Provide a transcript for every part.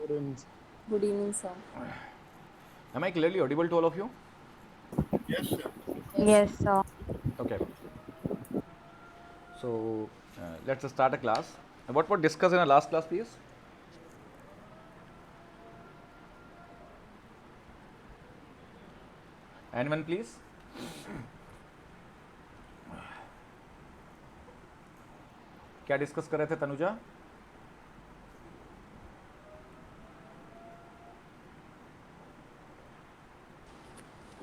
Good evening, sir. Am I clearly audible to all of you? Yes, sir. Yes, sir. Yes, sir. Okay. So let's start a class. What was discussed in our last class, please? Anyone, please? क्या discuss कर रहे थे Tanuja?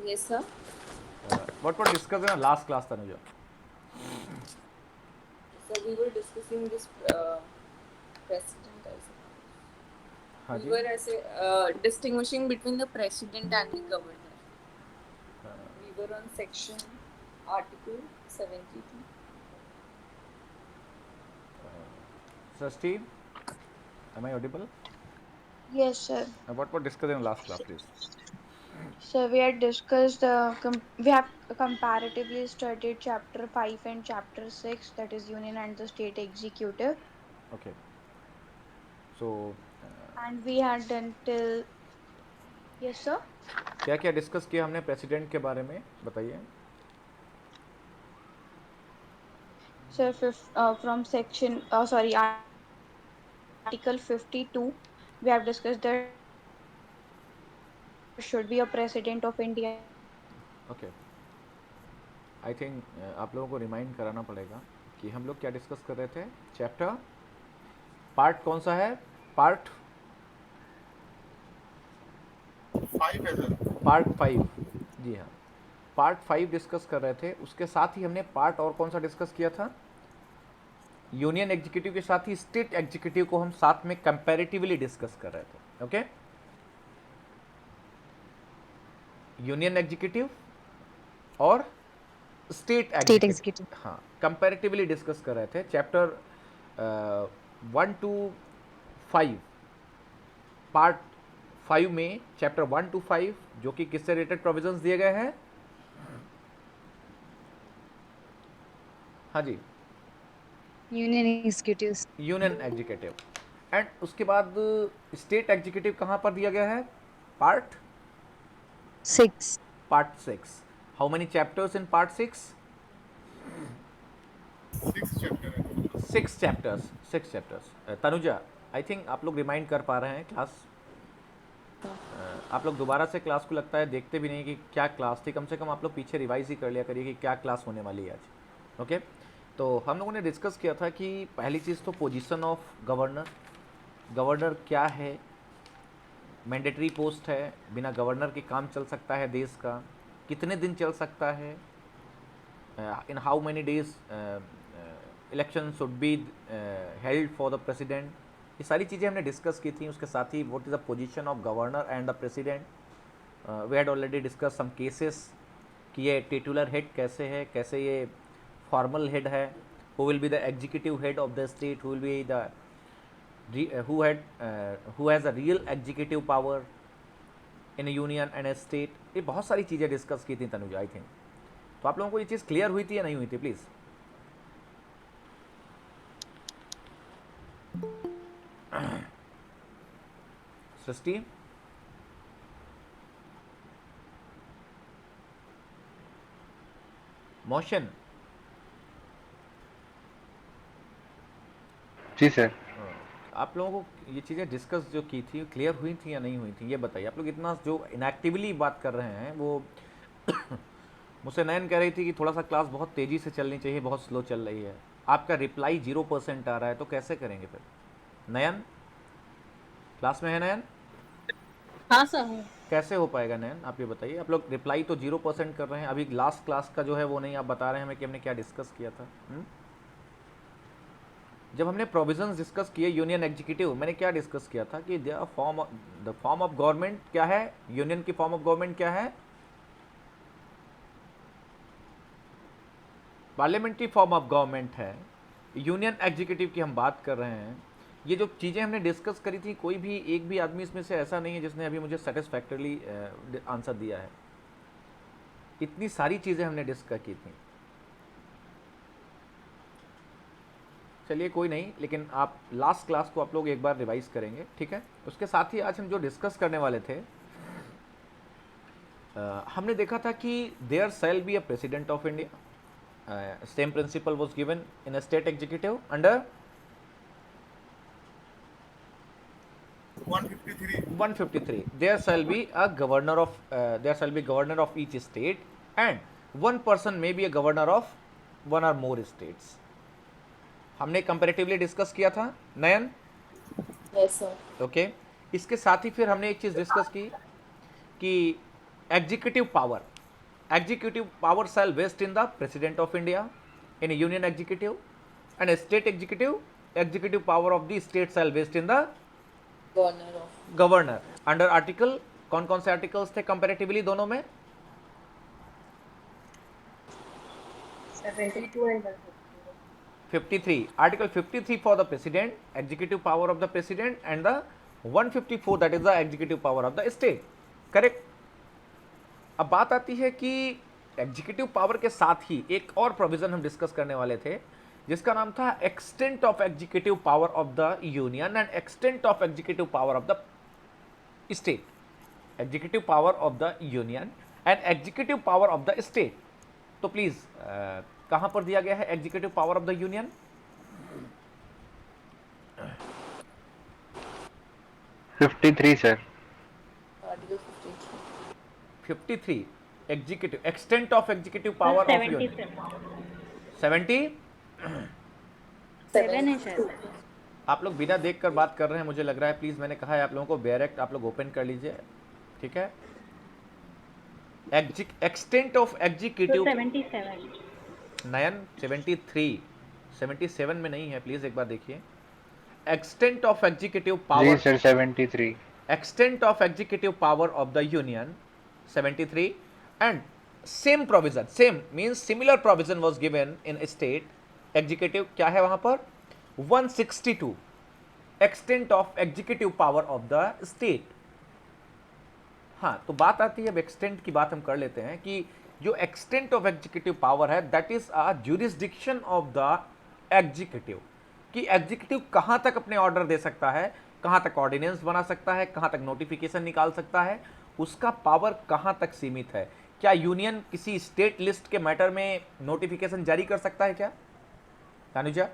Yes, sir. What was discussed in our last class, Tanuja? So we were discussing this president. I suppose. हाँ We ji. were distinguishing between the president and the governor. We were on section Article 72. Steve, am I audible? Yes, sir. What was discussed in our last class, please? So we had discussed we have comparatively studied chapter 5 and chapter 6, that is union and the state executive, Okay. So and we had done till, yes sir. क्या क्या discuss किया हमने president के बारे में बताइए. So from section Article 52, we have discussed there should be a president of India. Okay. I think आप लोगों को रिमाइंड कराना पड़ेगा कि हम लोग क्या डिस्कस कर रहे थे. चैप्टर पार्ट कौन सा है? पार्ट 5 है सर. पार्ट 5. जी हाँ, पार्ट 5 डिस्कस कर रहे थे. उसके साथ ही हमने पार्ट और कौन सा डिस्कस किया था? यूनियन एग्जीक्यूटिव के साथ ही स्टेट एग्जीक्यूटिव को हम साथ में कंपैरेटिवली डिस्कस कर रहे थे. ओके. यूनियन एग्जीक्यूटिव और स्टेट State एग्जीक्यूटिव, executive. हाँ, कंपैरेटिवली डिस्कस कर रहे थे. चैप्टर 1 to 5, पार्ट 5 में चैप्टर 1 to 5 जो कि किससे रिलेटेड प्रोविजंस दिए गए हैं? हाँ जी, Union executives. Union executive. And उसके बाद स्टेट एग्जीक्यूटिव कहाँ पर दिया गया है? Part 6. Part 6. How many chapters in part 6? 6 chapter है. 6 chapters. 6 chapters. Tanuja, I think आप लोग रिमाइंड कर पा रहे हैं क्लास. आप लोग दोबारा से क्लास को लगता है देखते भी नहीं कि क्या क्लास थी. कम से कम आप लोग पीछे रिवाइज ही कर लिया करिए कि क्या क्लास होने वाली है आज. ओके. तो हम लोगों ने डिस्कस किया था कि पहली चीज़ तो पोजीशन ऑफ गवर्नर. गवर्नर क्या है? मैंडेटरी पोस्ट है. बिना गवर्नर के काम चल सकता है देश का? कितने दिन चल सकता है? In how many days election should be held for the president. ये सारी चीज़ें हमने डिस्कस की थी. उसके साथ ही what is the position of governor and the president. We had already discuss some cases कि ये टिटुलर हेड कैसे है, कैसे ये फॉर्मल हेड है, who will be the executive head of the state, who will be the who has a real executive power in a union and a state. ये बहुत सारी चीज़ें डिस्कस की थी तनुजा, आई थिंक. तो आप लोगों को ये चीज़ क्लियर हुई थी या नहीं हुई थी? प्लीज़. सृष्टि, मोशन. जी सर. आप लोगों को ये चीज़ें डिस्कस जो की थी क्लियर हुई थी या नहीं हुई थी, ये बताइए. आप लोग इतना जो इनएक्टिवली बात कर रहे हैं वो मुझसे नयन कह रही थी कि थोड़ा सा क्लास बहुत तेज़ी से चलनी चाहिए, बहुत स्लो चल रही है. आपका रिप्लाई 0% आ रहा है, तो कैसे करेंगे फिर? नयन क्लास में है? नयन हाँ सर हूँ. कैसे हो पाएगा नयन, आप ये बताइए. आप लोग रिप्लाई तो 0% कर रहे हैं. अभी लास्ट क्लास का जो है वो नहीं आप बता रहे हैं हमें कि हमने क्या डिस्कस किया था. जब हमने प्रोविजंस डिस्कस किए यूनियन एग्जीक्यूटिव, मैंने क्या डिस्कस किया था कि द फॉर्म ऑफ गवर्नमेंट क्या है? यूनियन की फॉर्म ऑफ गवर्नमेंट क्या है? पार्लियामेंट्री फॉर्म ऑफ गवर्नमेंट है. यूनियन एग्जीक्यूटिव की हम बात कर रहे हैं. ये जो चीज़ें हमने डिस्कस करी थी, कोई भी एक भी आदमी इसमें से ऐसा नहीं है जिसने अभी मुझे सेटिस्फैक्टरली आंसर दिया है. इतनी सारी चीज़ें हमने डिस्कस की थी. चलिए कोई नहीं, लेकिन आप लास्ट क्लास को आप लोग एक बार रिवाइज करेंगे, ठीक है। उसके साथ ही आज हम जो डिस्कस करने वाले थे, हमने देखा था कि there shall be a president of India, same principle was given in a state executive under 153. There shall be a governor of each state, and one person may be a governor of one or more states. हमने comparatively discuss किया था नयन, Yes, sir. Okay. इसके साथ ही फिर हमने एक चीज discuss की कि executive power shall vest in the president of India in union executive, and state executive power of the state shall vest in the Governor of. Governor under article. कौन कौन से आर्टिकल्स थे कंपैरेटिवली दोनों में? 72 and 53. Article 53 for the president, executive power of the president, and the 154 that is the executive power of the state. Correct. अब बात आती है कि एग्जीक्यूटिव पावर के साथ ही एक और प्रोविजन हम डिस्कस करने वाले थे, जिसका नाम था extent of executive power of the union and extent of executive power of the state. Executive power of the union and executive power of the state. तो प्लीज कहां पर दिया गया है executive power of the union? 53 sir. Article 53. 53 executive extent of executive power of union 70। 7 है शायद। आप लोग बिना देखकर बात कर रहे हैं मुझे लग रहा है। प्लीज मैंने कहा है आप लोगों को डायरेक्ट आप लोग ओपन कर लीजिए, ठीक है। Extent of executive 77। नयन 73 77 में नहीं है, प्लीज एक बार देखिए। एक्सटेंट ऑफ एग्जीक्यूटिव जी power, sir 73। extent of executive power of the union 73, and same provision, same means similar provision was given in state executive, क्या है वहां पर 162 extent of executive power of the state। हाँ, तो बात आती है अब एक्सटेंट की बात हम कर लेते हैं कि जो एक्सटेंट ऑफ एग्जीक्यूटिव पावर है that is a jurisdiction of the executive, कि एग्जीक्यूटिव कहां तक अपने ऑर्डर दे सकता है, कहां तक ऑर्डिनेंस बना सकता है, कहां तक नोटिफिकेशन निकाल सकता है, उसका पावर कहां तक सीमित है। क्या यूनियन किसी स्टेट लिस्ट के मैटर में नोटिफिकेशन जारी कर सकता है क्या Tanuja?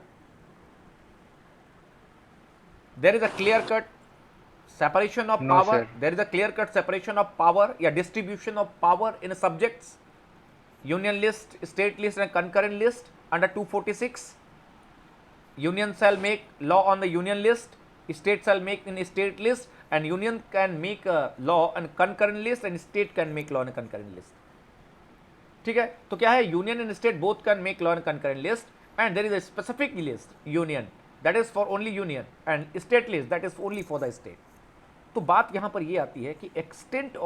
There is a clear cut separation of No, power, sir. There is a clear cut separation of power या distribution of power in subjects, union list, state list and concurrent list under 246। union shall make law on the union list, state shall make in state list, and union can make a law on concurrent list and state can make law on a concurrent list। ठीक है, तो क्या है, union and state both can make law in concurrent list and there is a specific list union that is for only union and state list that is only for the state. तो बात यहां पर ये आती है कि extent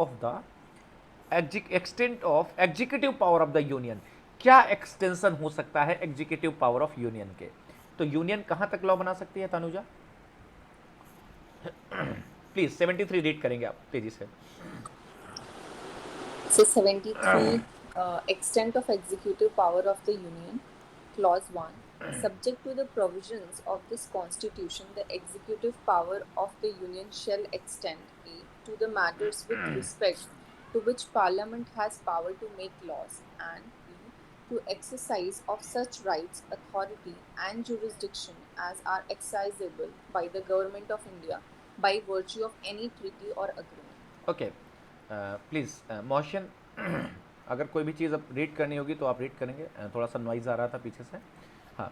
of executive power of the union, क्या extension हो सकता है एग्जीक्यूटिव पावर ऑफ यूनियन के। तो यूनियन कहां तक लॉ बना सकती है तानुजा? प्लीज 73 रीड करेंगे आप तेजी से। So 73, extent of executive power of the Union, Clause 1. Subject to the provisions of this Constitution, the executive power of the Union shall extend A. to the matters with respect to which Parliament has power to make laws, and B. to exercise of such rights, authority, and jurisdiction as are exercisable by the Government of India by virtue of any treaty or agreement. Okay, please motion अगर कोई भी चीज़ अब read करनी होगी तो आप read करेंगे। थोड़ा सा नॉइज आ रहा था पीछे से। हाँ,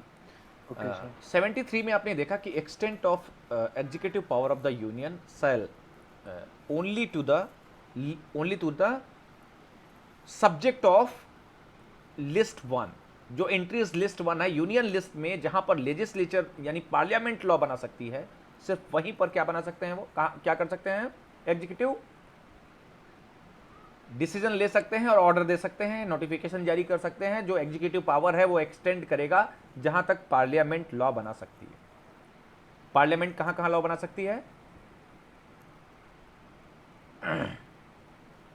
ओके सर। 73 में आपने देखा कि extent of executive power of the union shall only to the subject of list 1। जो एंट्रीज लिस्ट 1 है यूनियन लिस्ट में, जहां पर लेजिस्लेचर यानी पार्लियामेंट लॉ बना सकती है, सिर्फ वहीं पर क्या बना सकते हैं वो, क्या कर सकते हैं एग्जीक्यूटिव, डिसीजन ले सकते हैं और ऑर्डर दे सकते हैं, नोटिफिकेशन जारी कर सकते हैं। जो एग्जीक्यूटिव पावर है वो एक्सटेंड करेगा जहां तक पार्लियामेंट लॉ बना सकती है। पार्लियामेंट कहां कहां लॉ बना सकती है?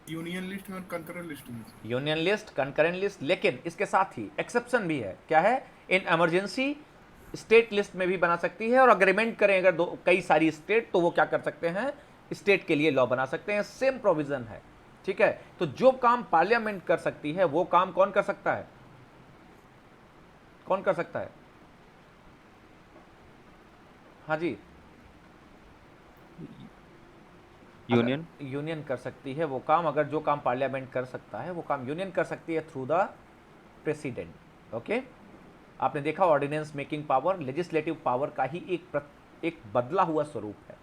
यूनियन लिस्ट में और कंकरेंट लिस्ट में। यूनियन लिस्ट, कंकरेंट लिस्ट, लेकिन इसके साथ ही एक्सेप्शन भी है। क्या है? इन इमरजेंसी स्टेट लिस्ट में भी बना सकती है, और अग्रीमेंट करें अगर दो कई सारी स्टेट तो वो क्या कर सकते हैं, स्टेट के लिए लॉ बना सकते हैं। सेम प्रोविजन है, ठीक है। तो जो काम पार्लियामेंट कर सकती है वो काम कौन कर सकता है, कौन कर सकता है? हाँ जी, यूनियन। यूनियन कर सकती है वो काम। अगर जो काम पार्लियामेंट कर सकता है वो काम यूनियन कर सकती है थ्रू द प्रेसिडेंट। ओके, आपने देखा ordinance making power legislative power का ही एक बदला हुआ स्वरूप है।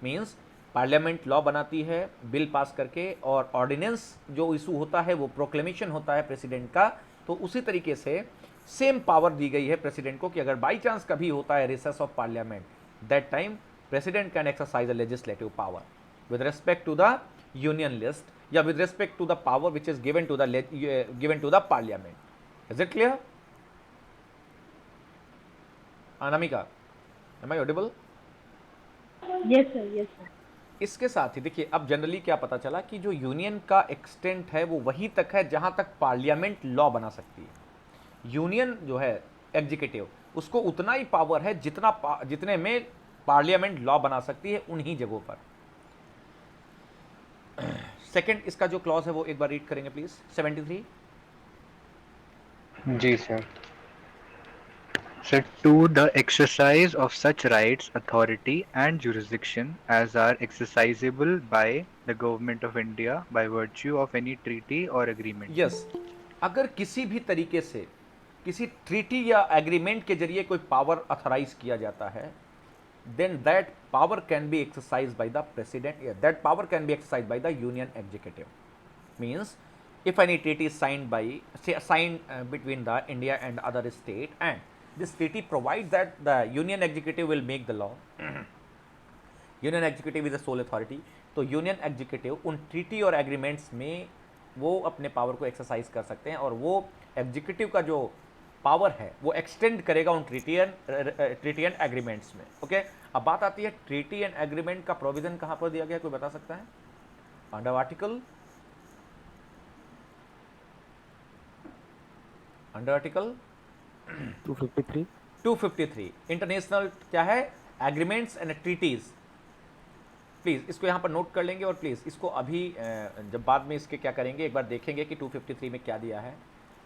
मींस पार्लियामेंट लॉ बनाती है बिल पास करके, और ऑर्डिनेंस जो इशू होता है वो प्रोक्लेमेशन होता है प्रेसिडेंट का। तो उसी तरीके से सेम पावर दी गई है प्रेसिडेंट को कि अगर बाई चांस कभी होता है recess of parliament, that time president can exercise a legislative power with respect to the union list, या with respect to the power which is given to the parliament. Is it clear? Anamika, am I audible? Yes, sir. Yes, sir. इसके साथ ही देखिए, अब generally क्या पता चला कि जो यूनियन का एक्सटेंट है वो वहीं तक है जहां तक पार्लियामेंट लॉ बना सकती है। यूनियन जो है एग्जीक्यूटिव, उसको उतना ही पावर है जितने में पार्लियामेंट लॉ बना सकती है उन्हीं जगहों पर। सेकंड इसका जो क्लॉज है वो एक बार रीड करेंगे प्लीज, 73। जी sir. Sir, to the exercise of such rights, authority and jurisdiction as are exercisable by the government of India by virtue of any treaty or agreement. Yes, अगर किसी भी तरीके से किसी ट्रीटी या एग्रीमेंट के जरिए कोई पावर अथोराइज किया जाता है, then that power can be exercised by the president. Yeah, that power can be exercised by the union executive. Means if any treaty is signed between the India and other state, and this treaty provides that the union executive will make the law, union executive is the sole authority, तो union executive उन treaty और agreements में वो अपने power को exercise कर सकते हैं, और वो एग्जीक्यूटिव का जो पावर है वो एक्सटेंड करेगा उन ट्रीटी एंड एग्रीमेंट्स में। ओके, अब बात आती है ट्रीटी एंड एग्रीमेंट का प्रोविजन कहाँ पर दिया गया, कोई बता सकता है? अंडर आर्टिकल 253 इंटरनेशनल क्या है, एग्रीमेंट्स एंड ट्रीटीज। प्लीज़ इसको यहाँ पर नोट कर लेंगे, और प्लीज़ इसको अभी जब बाद में इसके क्या करेंगे एक बार देखेंगे कि 253 में क्या दिया है,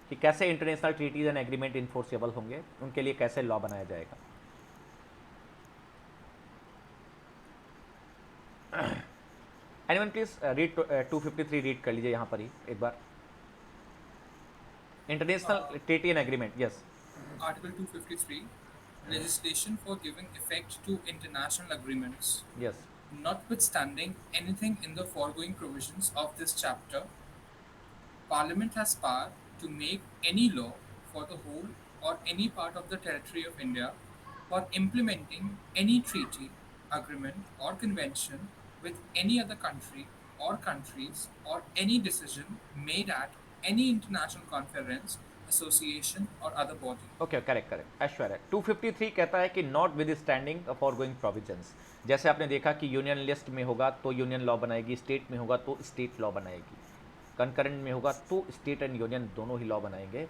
कि कैसे international treaties and agreement enforceable होंगे, उनके लिए कैसे लॉ बनाया जाएगा। एनीवन प्लीज रीड 253 रीड कर लीजिए यहाँ पर ही एक बार। International treaty and agreement, yes. Article 253, legislation for giving effect to international agreements. Yes. Notwithstanding anything in the foregoing provisions of this chapter, Parliament has power to make any law for the whole or any part of the territory of India for implementing any treaty, agreement, or convention with any other country or countries, or any decision made at any international conference, association, or other body. Okay, correct Aishwarya. 253 कहता है कि not with standing forgoing provisions. जैसे आपने देखा कि union list में होगा तो यूनियन लॉ बनाएगी, स्टेट में होगा तो स्टेट लॉ बनाएगी, कंकरेंट में होगा तो स्टेट एंड यूनियन दोनों ही लॉ बनाएंगे,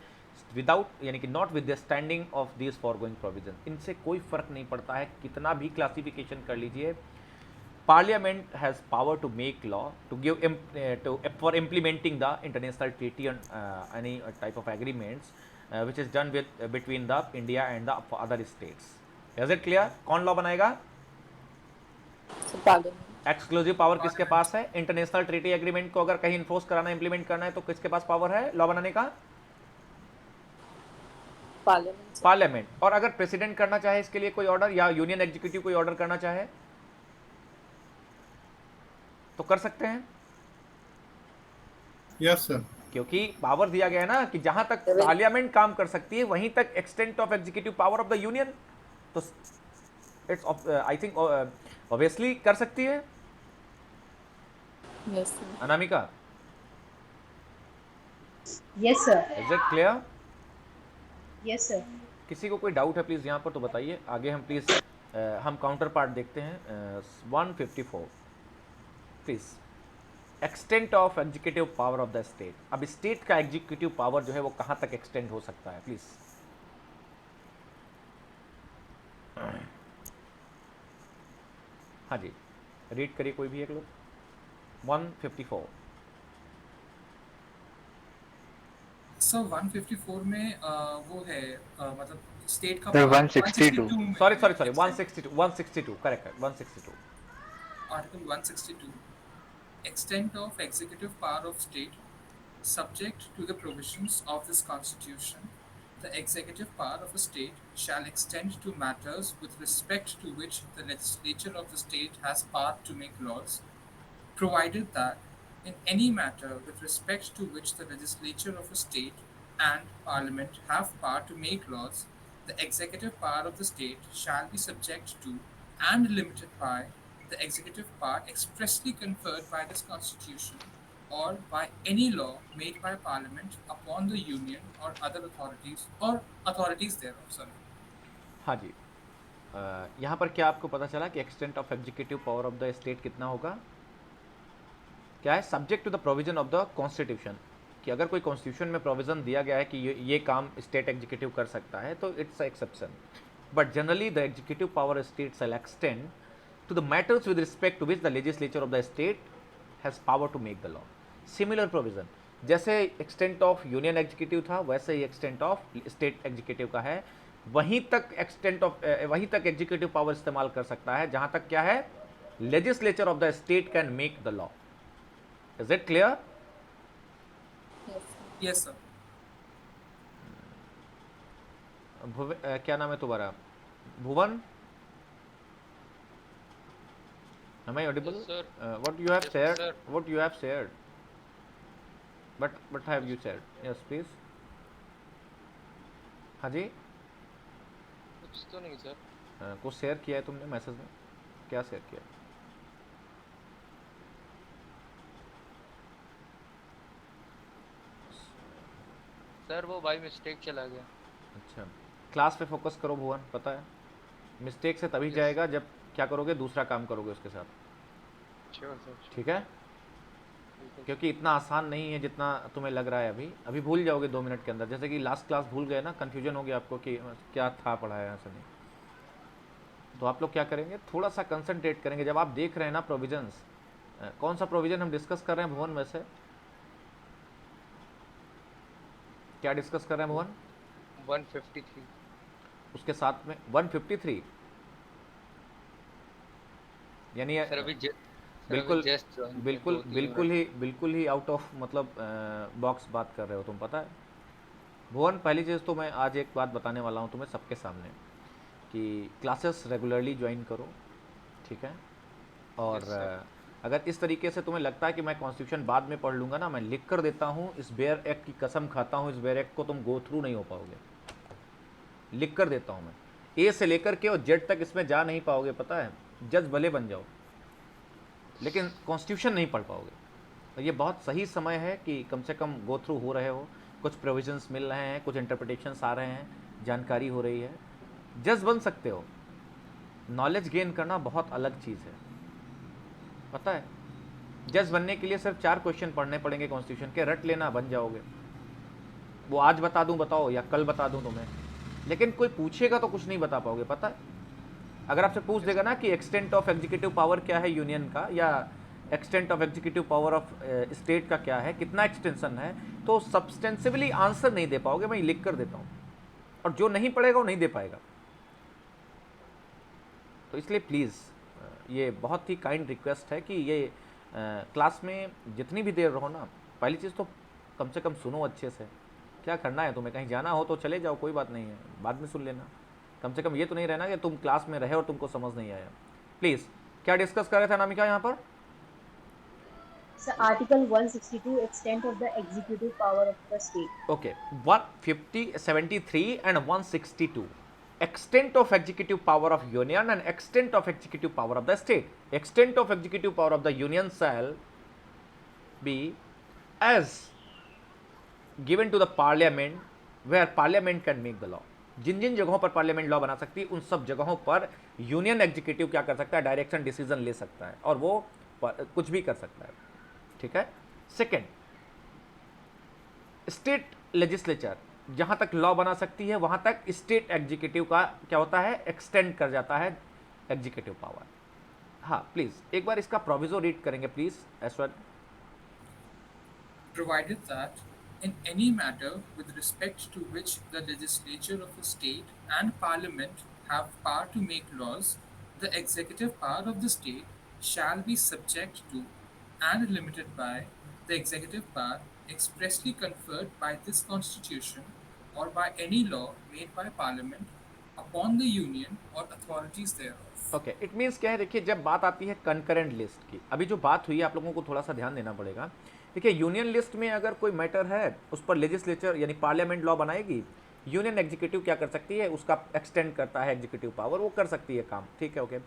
विदाउट यानी कि not with the standing of this forgoing provision. इनसे कोई फर्क नहीं पड़ता है, कितना भी क्लासिफिकेशन कर लीजिए, Parliament has power to make law, to give for implementing the international treaty and any type of agreements which is done between the India and the other states. Is it clear? कौन law बनाएगा? Exclusive power किसके पास है? International treaty agreement को अगर कहीं enforce कराना, implement करना है तो किसके पास पावर है लॉ बनाने का? पार्लियामेंट। और अगर प्रेसिडेंट करना चाहे इसके लिए कोई ऑर्डर, या यूनियन एग्जीक्यूटिव कोई ऑर्डर करना चाहे तो कर सकते हैं। Yes sir. क्योंकि पावर दिया गया है ना कि जहां तक पार्लियामेंट काम कर सकती है वहीं तक extent of executive power of the union, तो इट्स आई थिंक ऑब्वियसली कर सकती है। Yes, sir. Anamika, Yes, sir. Is it clear? Yes, sir. किसी को कोई डाउट है प्लीज यहाँ पर तो बताइए। आगे हम प्लीज हम काउंटर पार्ट देखते हैं 154 please. Extent of executive power of the state. अब स्टेट का एग्जीक्यूटिव पावर जो है वो कहाँ तक एक्सटेंड हो सकता है प्लीज? हाँ जी, रीड करिए कोई भी एक लोग। 154। सर 154 में वो है मतलब स्टेट का Sir, पावर 162. 162 में सॉरी सॉरी है सॉरी, extent 162 करेक्ट है, 162। Article 162 extent of executive power of state subject to the provisions of this constitution. The executive power of a state shall extend to matters with respect to which the legislature of the state has power to make laws, provided that in any matter with respect to which the legislature of a state and parliament have power to make laws, the executive power of the state shall be subject to and limited by the executive power expressly conferred by this constitution or by any law made by parliament upon the union or other authorities thereof. Sorry. हाँ जी, यहाँ पर क्या आपको पता चला कि extent of executive power of the state कितना होगा? क्या है? Subject to the provision of the constitution, कि अगर कोई कॉन्स्टिट्यूशन में प्रोविजन दिया गया है कि ये काम स्टेट एग्जीक्यूटिव कर सकता है तो it's exception, but generally the executive power state shall extend to the matters with respect to which the legislature of the state has power to make the law. Similar provision, जैसे extent of union executive था वैसे ही extent of state executive का है। वहीं तक executive power इस्तेमाल कर सकता है जहां तक क्या है, legislature of the state can make the law. Is it clear? Yes, sir. Yes, sir. क्या नाम है तुम्हारा? भुवन, am I audible? Yes, sir. What you have Yes, shared? sir. What you have shared? What have you shared? Yes, please. हाँ जी, कुछ तो नहीं sir. कुछ share किया है तुमने मैसेज में? क्या शेयर किया? सर वो बाई मिस्टेक चला गया। अच्छा, क्लास पे फोकस करो भुवन, पता है मिस्टेक से तभी Yes. जाएगा जब क्या करोगे, दूसरा काम करोगे उसके साथ, श्योर सर। ठीक है? क्योंकि इतना आसान नहीं है जितना तुम्हें लग रहा है। अभी भूल जाओगे 2 मिनट के अंदर, जैसे कि लास्ट क्लास भूल गए ना, कन्फ्यूजन हो गया आपको कि क्या था पढ़ाया ऐसा नहीं। तो आप लोग क्या करेंगे, थोड़ा सा कंसंट्रेट करेंगे जब आप देख रहे हैं ना प्रोविजंस। कौन सा प्रोविजन हम डिस्कस कर रहे हैं भुवन? वैसे क्या डिस्कस कर रहे हैं भुवन? 153। उसके साथ में 153, यानी सर अभी बिल्कुल जस्ट बिल्कुल ही आउट ऑफ मतलब बॉक्स बात कर रहे हो तुम, पता है भुवन। पहली चीज़ तो मैं आज एक बात बताने वाला हूँ तुम्हें सबके सामने कि क्लासेस रेगुलरली ज्वाइन करो, ठीक है? और Yes, sir. अगर इस तरीके से तुम्हें लगता है कि मैं कॉन्स्टिट्यूशन बाद में पढ़ लूँगा ना, मैं लिख कर देता हूँ, इस बेयर एक्ट की कसम खाता हूँ, इस बेयर एक्ट को तुम गो थ्रू नहीं हो पाओगे। लिख कर देता हूँ मैं, ए से लेकर के और जेड तक इसमें जा नहीं पाओगे, पता है? जज भले बन जाओ लेकिन कॉन्स्टिट्यूशन नहीं पढ़ पाओगे। तो ये बहुत सही समय है कि कम से कम गो थ्रू हो रहे हो, कुछ प्रोविजंस मिल रहे हैं, कुछ इंटरप्रिटेशंस आ रहे हैं, जानकारी हो रही है, जज बन सकते हो। नॉलेज गेन करना बहुत अलग चीज़ है, पता है? जज बनने के लिए सिर्फ 4 क्वेश्चन पढ़ने पड़ेंगे कॉन्स्टिट्यूशन के, रट लेना, बन जाओगे। वो आज बता दूं बताओ, या कल बता दूं तुम्हें, लेकिन कोई पूछेगा तो कुछ नहीं बता पाओगे, पता है? अगर आपसे पूछ देगा ना कि एक्सटेंट ऑफ एग्जीक्यूटिव पावर क्या है यूनियन का, या extent of executive power of state का क्या है, कितना एक्सटेंशन है, तो सब्सटेंसिवली आंसर नहीं दे पाओगे। मैं लिख कर देता हूँ, और जो नहीं पढ़ेगा वो नहीं दे पाएगा। तो इसलिए प्लीज़ ये बहुत ही काइंड रिक्वेस्ट है कि ये क्लास में जितनी भी देर रहो ना, पहली चीज़ तो कम से कम सुनो अच्छे से। क्या करना है तुम्हें, कहीं जाना हो तो चले जाओ, कोई बात नहीं है, बाद में सुन लेना। कम से कम ये तो नहीं रहना कि तुम क्लास में रहे और तुमको समझ नहीं आया। प्लीज़, क्या डिस्कस कर रहे थे अनामिका यहाँ पर? So Article 162 extent of the executive power of the state. Okay, 173 and 162. Extent of executive power of union and extent of executive power of the state. Extent of executive power of the union shall be as given to the parliament where parliament can make the law. जिन जिन जगहों पर parliament law बना सकती है उन सब जगहों पर union executive क्या कर सकता है, डायरेक्शन डिसीजन ले सकता है, और वो कुछ भी कर सकता है, ठीक है? सेकेंड, स्टेट लेजिस्लेचर जहां तक लॉ बना सकती है वहां तक स्टेट एग्जीक्यूटिव का क्या होता है, एक्सटेंड कर जाता है एग्जीक्यूटिव पावर। हाँ प्लीज़ एक बार इसका प्रोविजो रीड करेंगे please Aishwarya. provided that in any matter with respect to which the legislature of a state and parliament have power to make laws, the executive power of the state shall be subject to and limited by the executive power expressly conferred by this constitution or by any law made by parliament upon the union or authorities thereof. Okay it means क्या है, देखिए जब बात आती है concurrent list की, अभी जो बात हुई है आप लोगों को थोड़ा सा ध्यान देना पड़ेगा. देखिए यूनियन लिस्ट में अगर कोई मैटर है उस पर लेजिस्लेचर यानी पार्लियामेंट लॉ बनाएगी, यूनियन एग्जीक्यूटिव क्या कर सकती है, उसका एक्सटेंड करता है एग्जीक्यूटिव पावर, वो कर सकती है काम. ठीक है ओके.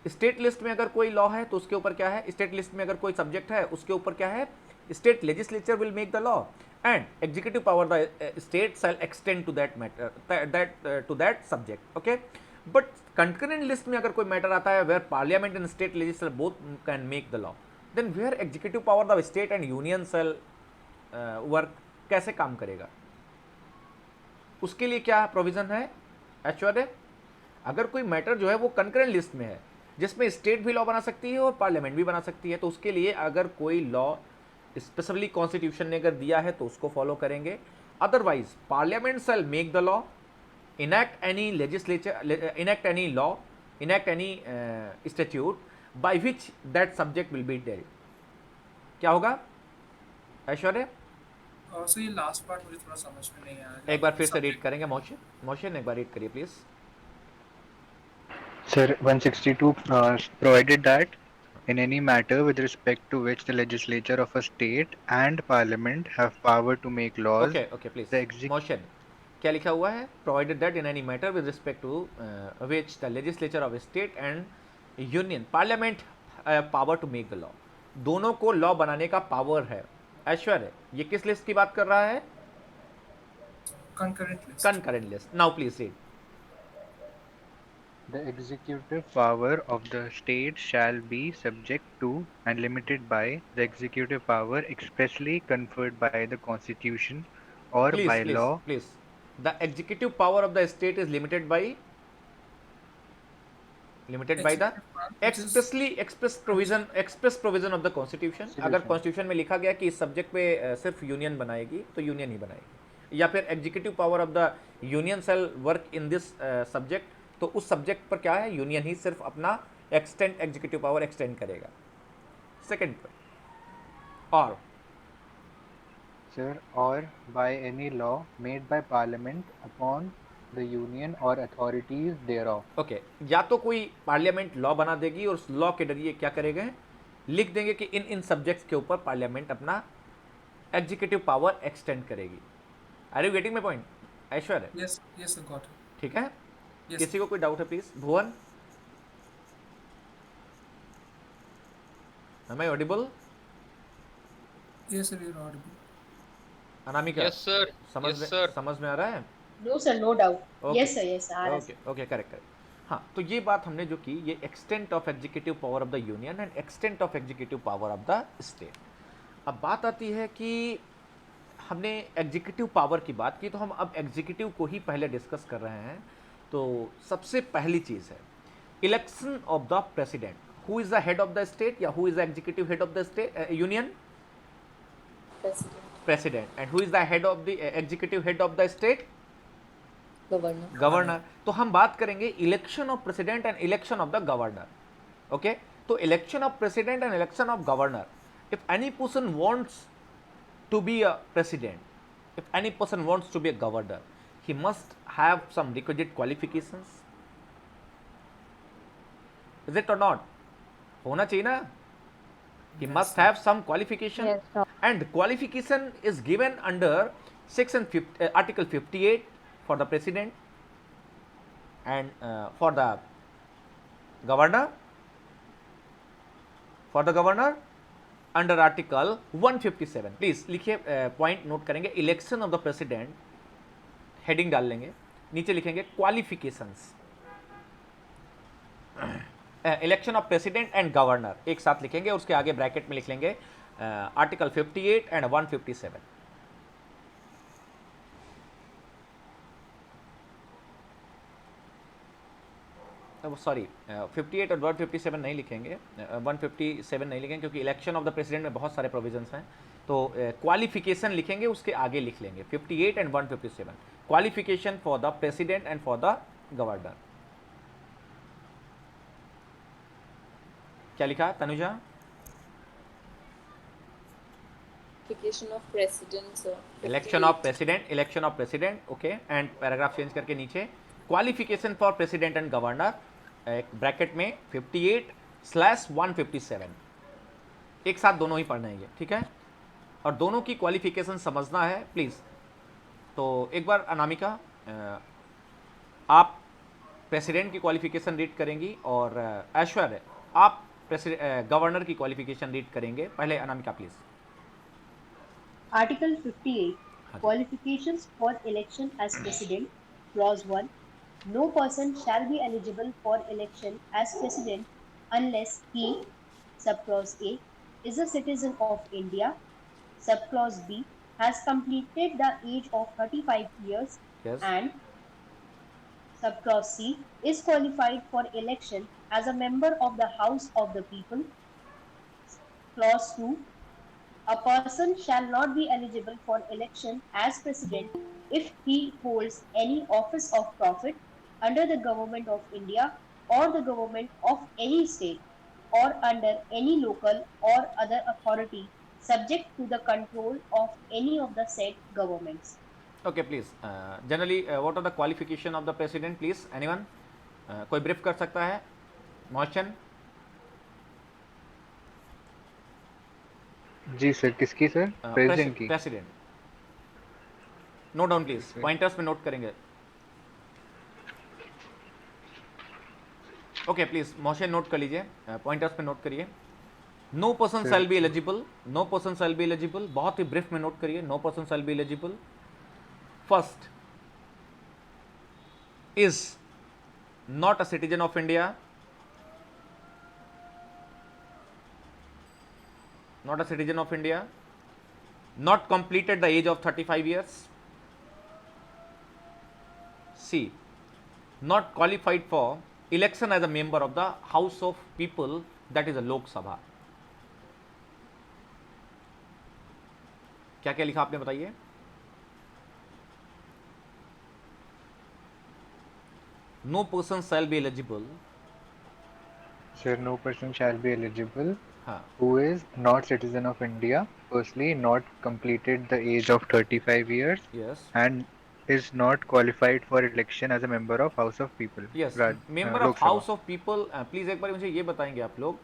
स्टेट लिस्ट में अगर कोई लॉ है तो उसके ऊपर क्या है, स्टेट लिस्ट में अगर कोई सब्जेक्ट है उसके ऊपर क्या है, state legislature will make the law and executive power the state shall extend to that matter to that subject. Okay but concurrent list में अगर कोई मैटर आता है where parliament and state legislature both can make the law, then where executive power the state and union shall work कैसे काम करेगा, उसके लिए क्या प्रोविजन है ऐश्वर्य. अगर कोई मैटर जो है वो कंकरेंट लिस्ट में है जिसमें स्टेट भी लॉ बना सकती है और पार्लियामेंट भी बना सकती है, तो उसके लिए अगर कोई लॉ स्पेशली कॉन्स्टिट्यूशन ने अगर दिया है तो उसको फॉलो करेंगे. Otherwise parliament shell make the law, enact any legislature, enact any law, enact any statute by which that subject will be dealt. क्या होगा ऐश्वर्य? सो ये लास्ट पार्ट मुझे थोड़ा समझ में नहीं आया. एक बार फिर से रीड करेंगे मोशन. मोशन एक बार रीड करिए please. Sir, 162 provided that in any matter with respect to which the legislature of a state and parliament have power to make laws, okay okay please. the motion क्या लिखा हुआ है, provided that in any matter with respect to which the legislature of state and union parliament power to make the law, दोनों को law बनाने का power है. ऐश्वर्य ये किस लिस्ट की बात कर रहा है, concurrent list. Concurrent list. Now please read. The executive power of the state shall be subject to and limited by the executive power expressly conferred by the constitution or Please, by please, law. please. The executive power of the state is limited by the Executive power, which is- express provision of the constitution. अगर Constitution. Constitution में लिखा गया कि इस subject पे सिर्फ union बनाएगी तो यूनियन ही बनाएगी, या फिर executive power of the union shall work in this subject, तो उस सब्जेक्ट पर क्या है, यूनियन ही सिर्फ अपना एक्सटेंड एग्जीक्यूटिव पावर एक्सटेंड करेगा. सेकेंड पर और Sir, or by any law made by parliament upon the union or authorities thereof. Okay या तो कोई पार्लियामेंट लॉ बना देगी और उस लॉ के जरिए क्या करेंगे, लिख देंगे कि इन इन सब्जेक्ट्स के ऊपर पार्लियामेंट अपना एग्जीक्यूटिव पावर एक्सटेंड करेगी. Are you getting my point Aishwarya? Yes, yes, I got it. ठीक है. Yes. किसी को कोई डाउट है please. Bhuvan, am I audible? Yes, sir, you're audible. Anamika Yes, sir. समझ Yes, में sir. समझ में आ रहा है? No, sir, no doubt. Okay. Yes, sir, yes, sir. Okay okay correct correct. हाँ तो ये बात हमने जो की, ये extent of executive power of the union and extent of executive power of the state. अब बात आती है कि हमने एग्जीक्यूटिव पावर की बात की तो हम अब एग्जीक्यूटिव को ही पहले डिस्कस कर रहे हैं. तो सबसे पहली चीज़ है election of the president. Who is the head of the state या who is the executive head of the state union? President, president. And who is the head of the executive head of the state? governor, governor. तो हम बात करेंगे election of president and election of the governor. Okay तो election of president and election of governor. If any person wants to be a president, if any person wants to be a governor, he must have some requisite qualifications. Is it or not? होना चाहिए ना? He must have some qualification. Yes, sir. And qualification is given under section article 58 for the president and for the governor. For the governor under article 157. Please लिखिए, point note करेंगे. Election of the president heading डाल लेंगे, नीचे लिखेंगे qualifications. Election of president and governor एक साथ लिखेंगे और उसके आगे ब्रैकेट में लिख लेंगे आर्टिकल 58 एंड 157. सॉरी 58 और 157 नहीं लिखेंगे, 157 नहीं लिखेंगे क्योंकि इलेक्शन ऑफ द प्रेसिडेंट में बहुत सारे प्रोविजंस हैं, तो क्वालिफिकेशन लिखेंगे, उसके आगे लिख लेंगे 58 and 157, qualification for the president and for the governor. क्या लिखा Tanuja? Application of precedent, sir. Election of president, okay, and paragraph change करके नीचे qualification for president and governor, एक ब्रैकेट में 58/157, एक साथ दोनों ही पढ़ना है ये, ठीक है, और दोनों की क्वालिफिकेशन समझना है प्लीज। तो एक बार अनामिका आप प्रेसिडेंट की क्वालिफिकेशन रीड करेंगी और ऐश्वर्य आप गवर्नर की क्वालिफिकेशन रीड करेंगे। पहले Anamika please. Article 58. Qualifications for election as president. Clause 1. No person shall be eligible for election as president unless he, subclause A, is a citizen of India, subclause B, has completed the age of 35 years, Yes. and subclause C, is qualified for election as a member of the House of the People. Clause 2. A person shall not be eligible for election as president if he holds any office of profit under the government of India or the government of any state or under any local or other authority subject to the control of any of the said governments. Okay, please. Generally, what are the qualification of the president, please? Anyone? कोई brief कर सकता है? Motion? जी sir, किसकी sir? President की। President. Note down please, pointers में note करेंगे। Okay please motion note कर लीजिए, पॉइंटर्स में नोट करिए। No person shall be eligible, no person shall be eligible, बहुत ही ब्रीफ में नोट करिए। No person shall be eligible first is not a citizen of India, not a citizen of India, not completed the age of 35 years, C, not qualified for election as a member of the House of People, that is a Lok Sabha। क्या क्या लिखा आपने बताइए? No person shall be eligible, Sir, no person shall be eligible हाँ, who is not citizen of India, firstly not completed the age of 35 years, yes, and is not qualified for election as a member of House of People. yes, member Lok of Sabha. House of People। Please एक बार मुझे ये बताएंगे आप लोग,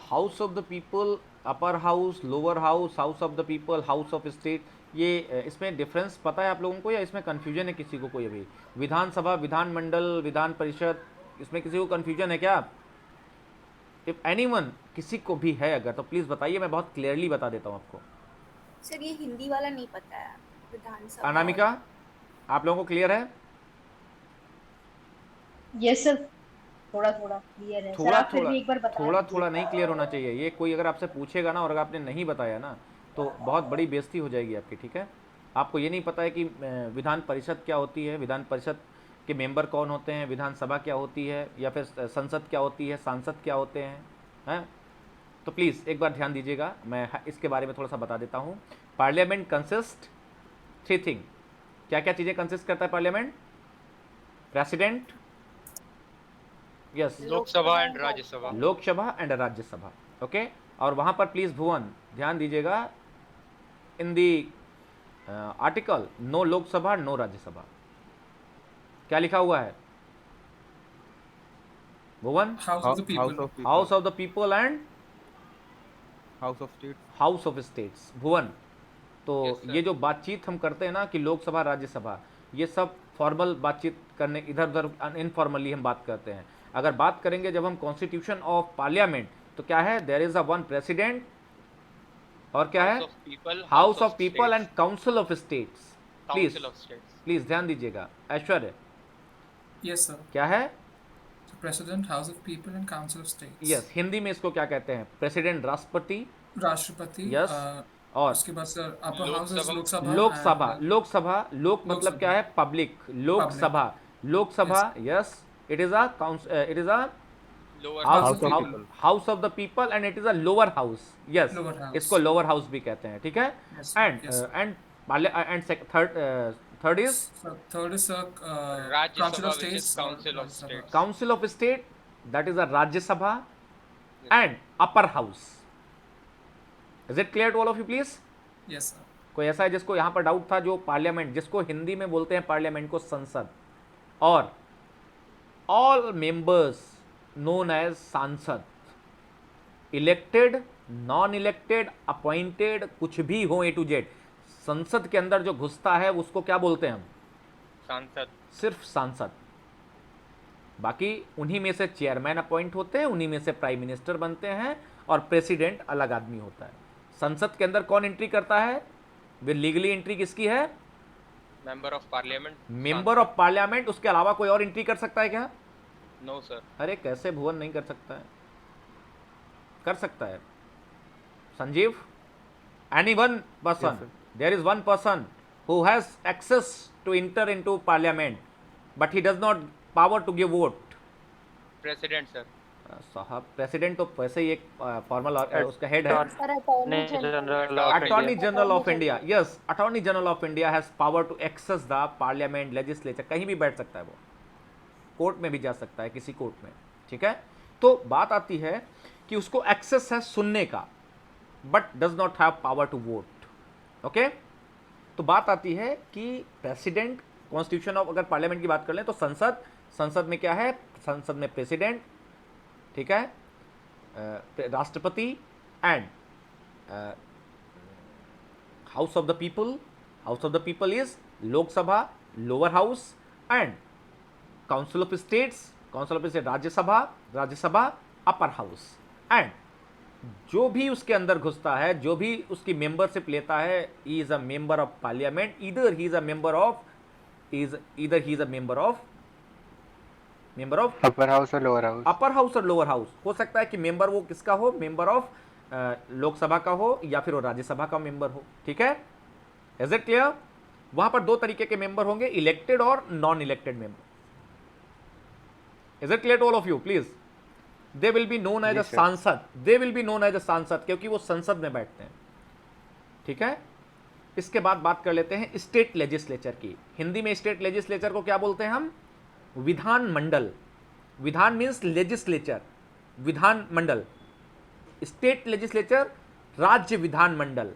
house of the people, upper house, lower house, house of the people, house of state, ये इसमें difference पता है आप लोगों को या इसमें कन्फ्यूजन है किसी को? कोई अभी विधानसभा, विधानमंडल, विधान परिषद, इसमें किसी को कन्फ्यूजन है क्या? इफ एनीवन, किसी को भी है अगर तो प्लीज बताइए, मैं बहुत क्लियरली बता देता हूँ आपको। सर ये हिंदी वाला नहीं पता है, विधानसभा। अनामिका आप लोगों को क्लियर है? Yes sir, थोड़ा थोड़ा क्लियर है। थोड़ा सर आप फिर थोड़ा भी एक बार बता थोड़ा दीजिए। थोड़ा नहीं क्लियर होना चाहिए। ये कोई अगर आपसे पूछेगा ना और अगर आपने नहीं बताया ना तो बहुत बड़ी बेइज्जती हो जाएगी आपकी, ठीक है? आपको ये नहीं पता है कि विधान परिषद क्या होती है, विधान परिषद के मेंबर कौन होते हैं, विधानसभा क्या होती है, या फिर संसद क्या होती है, सांसद क्या होते हैं? तो प्लीज़ एक बार ध्यान दीजिएगा, मैं इसके बारे में थोड़ा सा बता देता हूँ। Parliament consist 3 thing. क्या क्या चीज़ें कंसिस्ट करता है parliament? President, yes, Lok Sabha and Rajya Sabha. Lok Sabha and Rajya Sabha, okay. और वहाँ पर प्लीज़ भुवन ध्यान दीजिएगा, in the article no Lok Sabha no Rajya Sabha, क्या लिखा हुआ है Bhuvan? House of the People. House of the people and house of states. Bhuvan, तो Yes, sir. ये जो बातचीत हम करते हैं ना कि लोकसभा राज्यसभा, ये सब फॉर्मल बातचीत करने, इधर उधर इनफॉर्मली हम बात करते हैं। अगर बात करेंगे जब हम कॉन्स्टिट्यूशन ऑफ पार्लियामेंट, तो क्या है? There is a one president और क्या है? House of people and council of states. Please please ध्यान दीजिएगा। ऐश्वर्य, Yes, sir. क्या है? So President, House of People, and Council of States. Yes, Hindi में इसको क्या कहते हैं? प्रेसिडेंट राष्ट्रपति, राष्ट्रपति। Yes. और उसके बाद sir upper house is Lok Sabha. Lok Sabha, and- Lok Sabha, लोक मतलब लोकसभा। क्या है? Public, Lok Sabha, Lok Sabha, yes. It is a Lower House house of of people. people. House of the people and it is a lower house. Yes, Lower house. इसको lower house भी कहते हैं. ठीक है. Yes, and yes. Third is So third is Rajya Council Sabha, of which is States. Council of Rajya Sabha. States. Council of state, that is a Rajya Sabha Yes. And upper house. Is it clear to all of you please? Yes, sir. कोई ऐसा है जिसको यहाँ पर doubt था? जो parliament, जिसको हिंदी में बोलते हैं पार्लियामेंट को संसद, और ऑल मेंबर्स नोन एज सांसद, इलेक्टेड, नॉन इलेक्टेड, अपॉइंटेड, कुछ भी हो ए टू जेड, संसद के अंदर जो घुसता है उसको क्या बोलते हैं हम? सांसद. सिर्फ सांसद. बाकी उन्हीं में से चेयरमैन अपॉइंट होते हैं, उन्हीं में से प्राइम मिनिस्टर बनते हैं, और प्रेसिडेंट अलग आदमी होता है. संसद के अंदर कौन एंट्री करता है? विद लीगली एंट्री किसकी है? Member of parliament. Member of parliament. उसके अलावा कोई और एंट्री कर सकता है क्या? No sir. अरे कैसे भुवन नहीं कर सकता है? कर सकता है. Sanjeev, any one person, there is one person who has access to enter into parliament but he does not power to give vote. President sir. साहब, प्रेसिडेंट तो वैसे ही एक फॉर्मल उसका हेड है. Sir attorney general attorney general of India. Yes, attorney general of India has power to access the parliament, legislature. कहीं भी बैठ सकता है वो, कोर्ट में भी जा सकता है, किसी कोर्ट में. ठीक है. तो बात आती है कि उसको एक्सेस है सुनने का, but does not have power to vote. Okay. तो बात आती है कि प्रेसिडेंट, कॉन्स्टिट्यूशन ऑफ, अगर पार्लियामेंट की बात कर लें तो संसद में क्या है? संसद में प्रेसिडेंट, ठीक है, राष्ट्रपति, and house of the people. House of the people is Lok Sabha, lower house, and council of states, council of state Rajya Sabha, upper house. And जो भी उसके अंदर घुसता है, जो भी उसकी मेंबरशिप लेता है, ही is a member of parliament. Either he is a member of upper house और लोअर हाउस. अपर हाउस और लोअर हाउस. हो सकता है कि मेंबर वो किसका हो? मेंबर ऑफ लोकसभा का हो, या फिर वो राज्यसभा का मेंबर हो. ठीक है. Is it clear? वहां पर दो तरीके के मेंबर होंगे, इलेक्टेड और non elected member. Is it clear to all of you please? They will be known as a sansad. They will be known as a sansad, क्योंकि वो संसद में बैठते हैं. ठीक है. इसके बाद बात कर लेते हैं स्टेट लेजिस्लेचर की. हिंदी में स्टेट लेजिस्लेचर को क्या बोलते हैं हम? विधान मंडल. विधान मीन्स लेजिस्लेचर, विधान मंडल. स्टेट लेजिस्लेचर, राज्य विधान मंडल.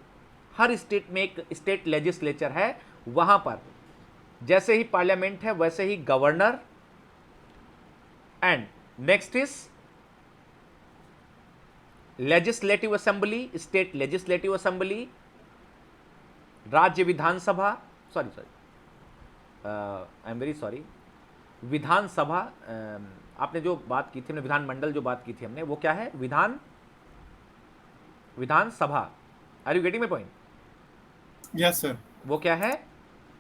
हर स्टेट में एक स्टेट लेजिस्लेचर है. वहां पर जैसे ही पार्लियामेंट है वैसे ही governor, and next is legislative assembly, state legislative assembly, राज्य Vidhan Sabha, sorry I am very sorry, Vidhan Sabha. आपने जो बात की थी, हमने विधानमंडल जो बात की थी हमने, वो क्या है? Vidhan Sabha. Are you getting my point? Yes sir. वो क्या है?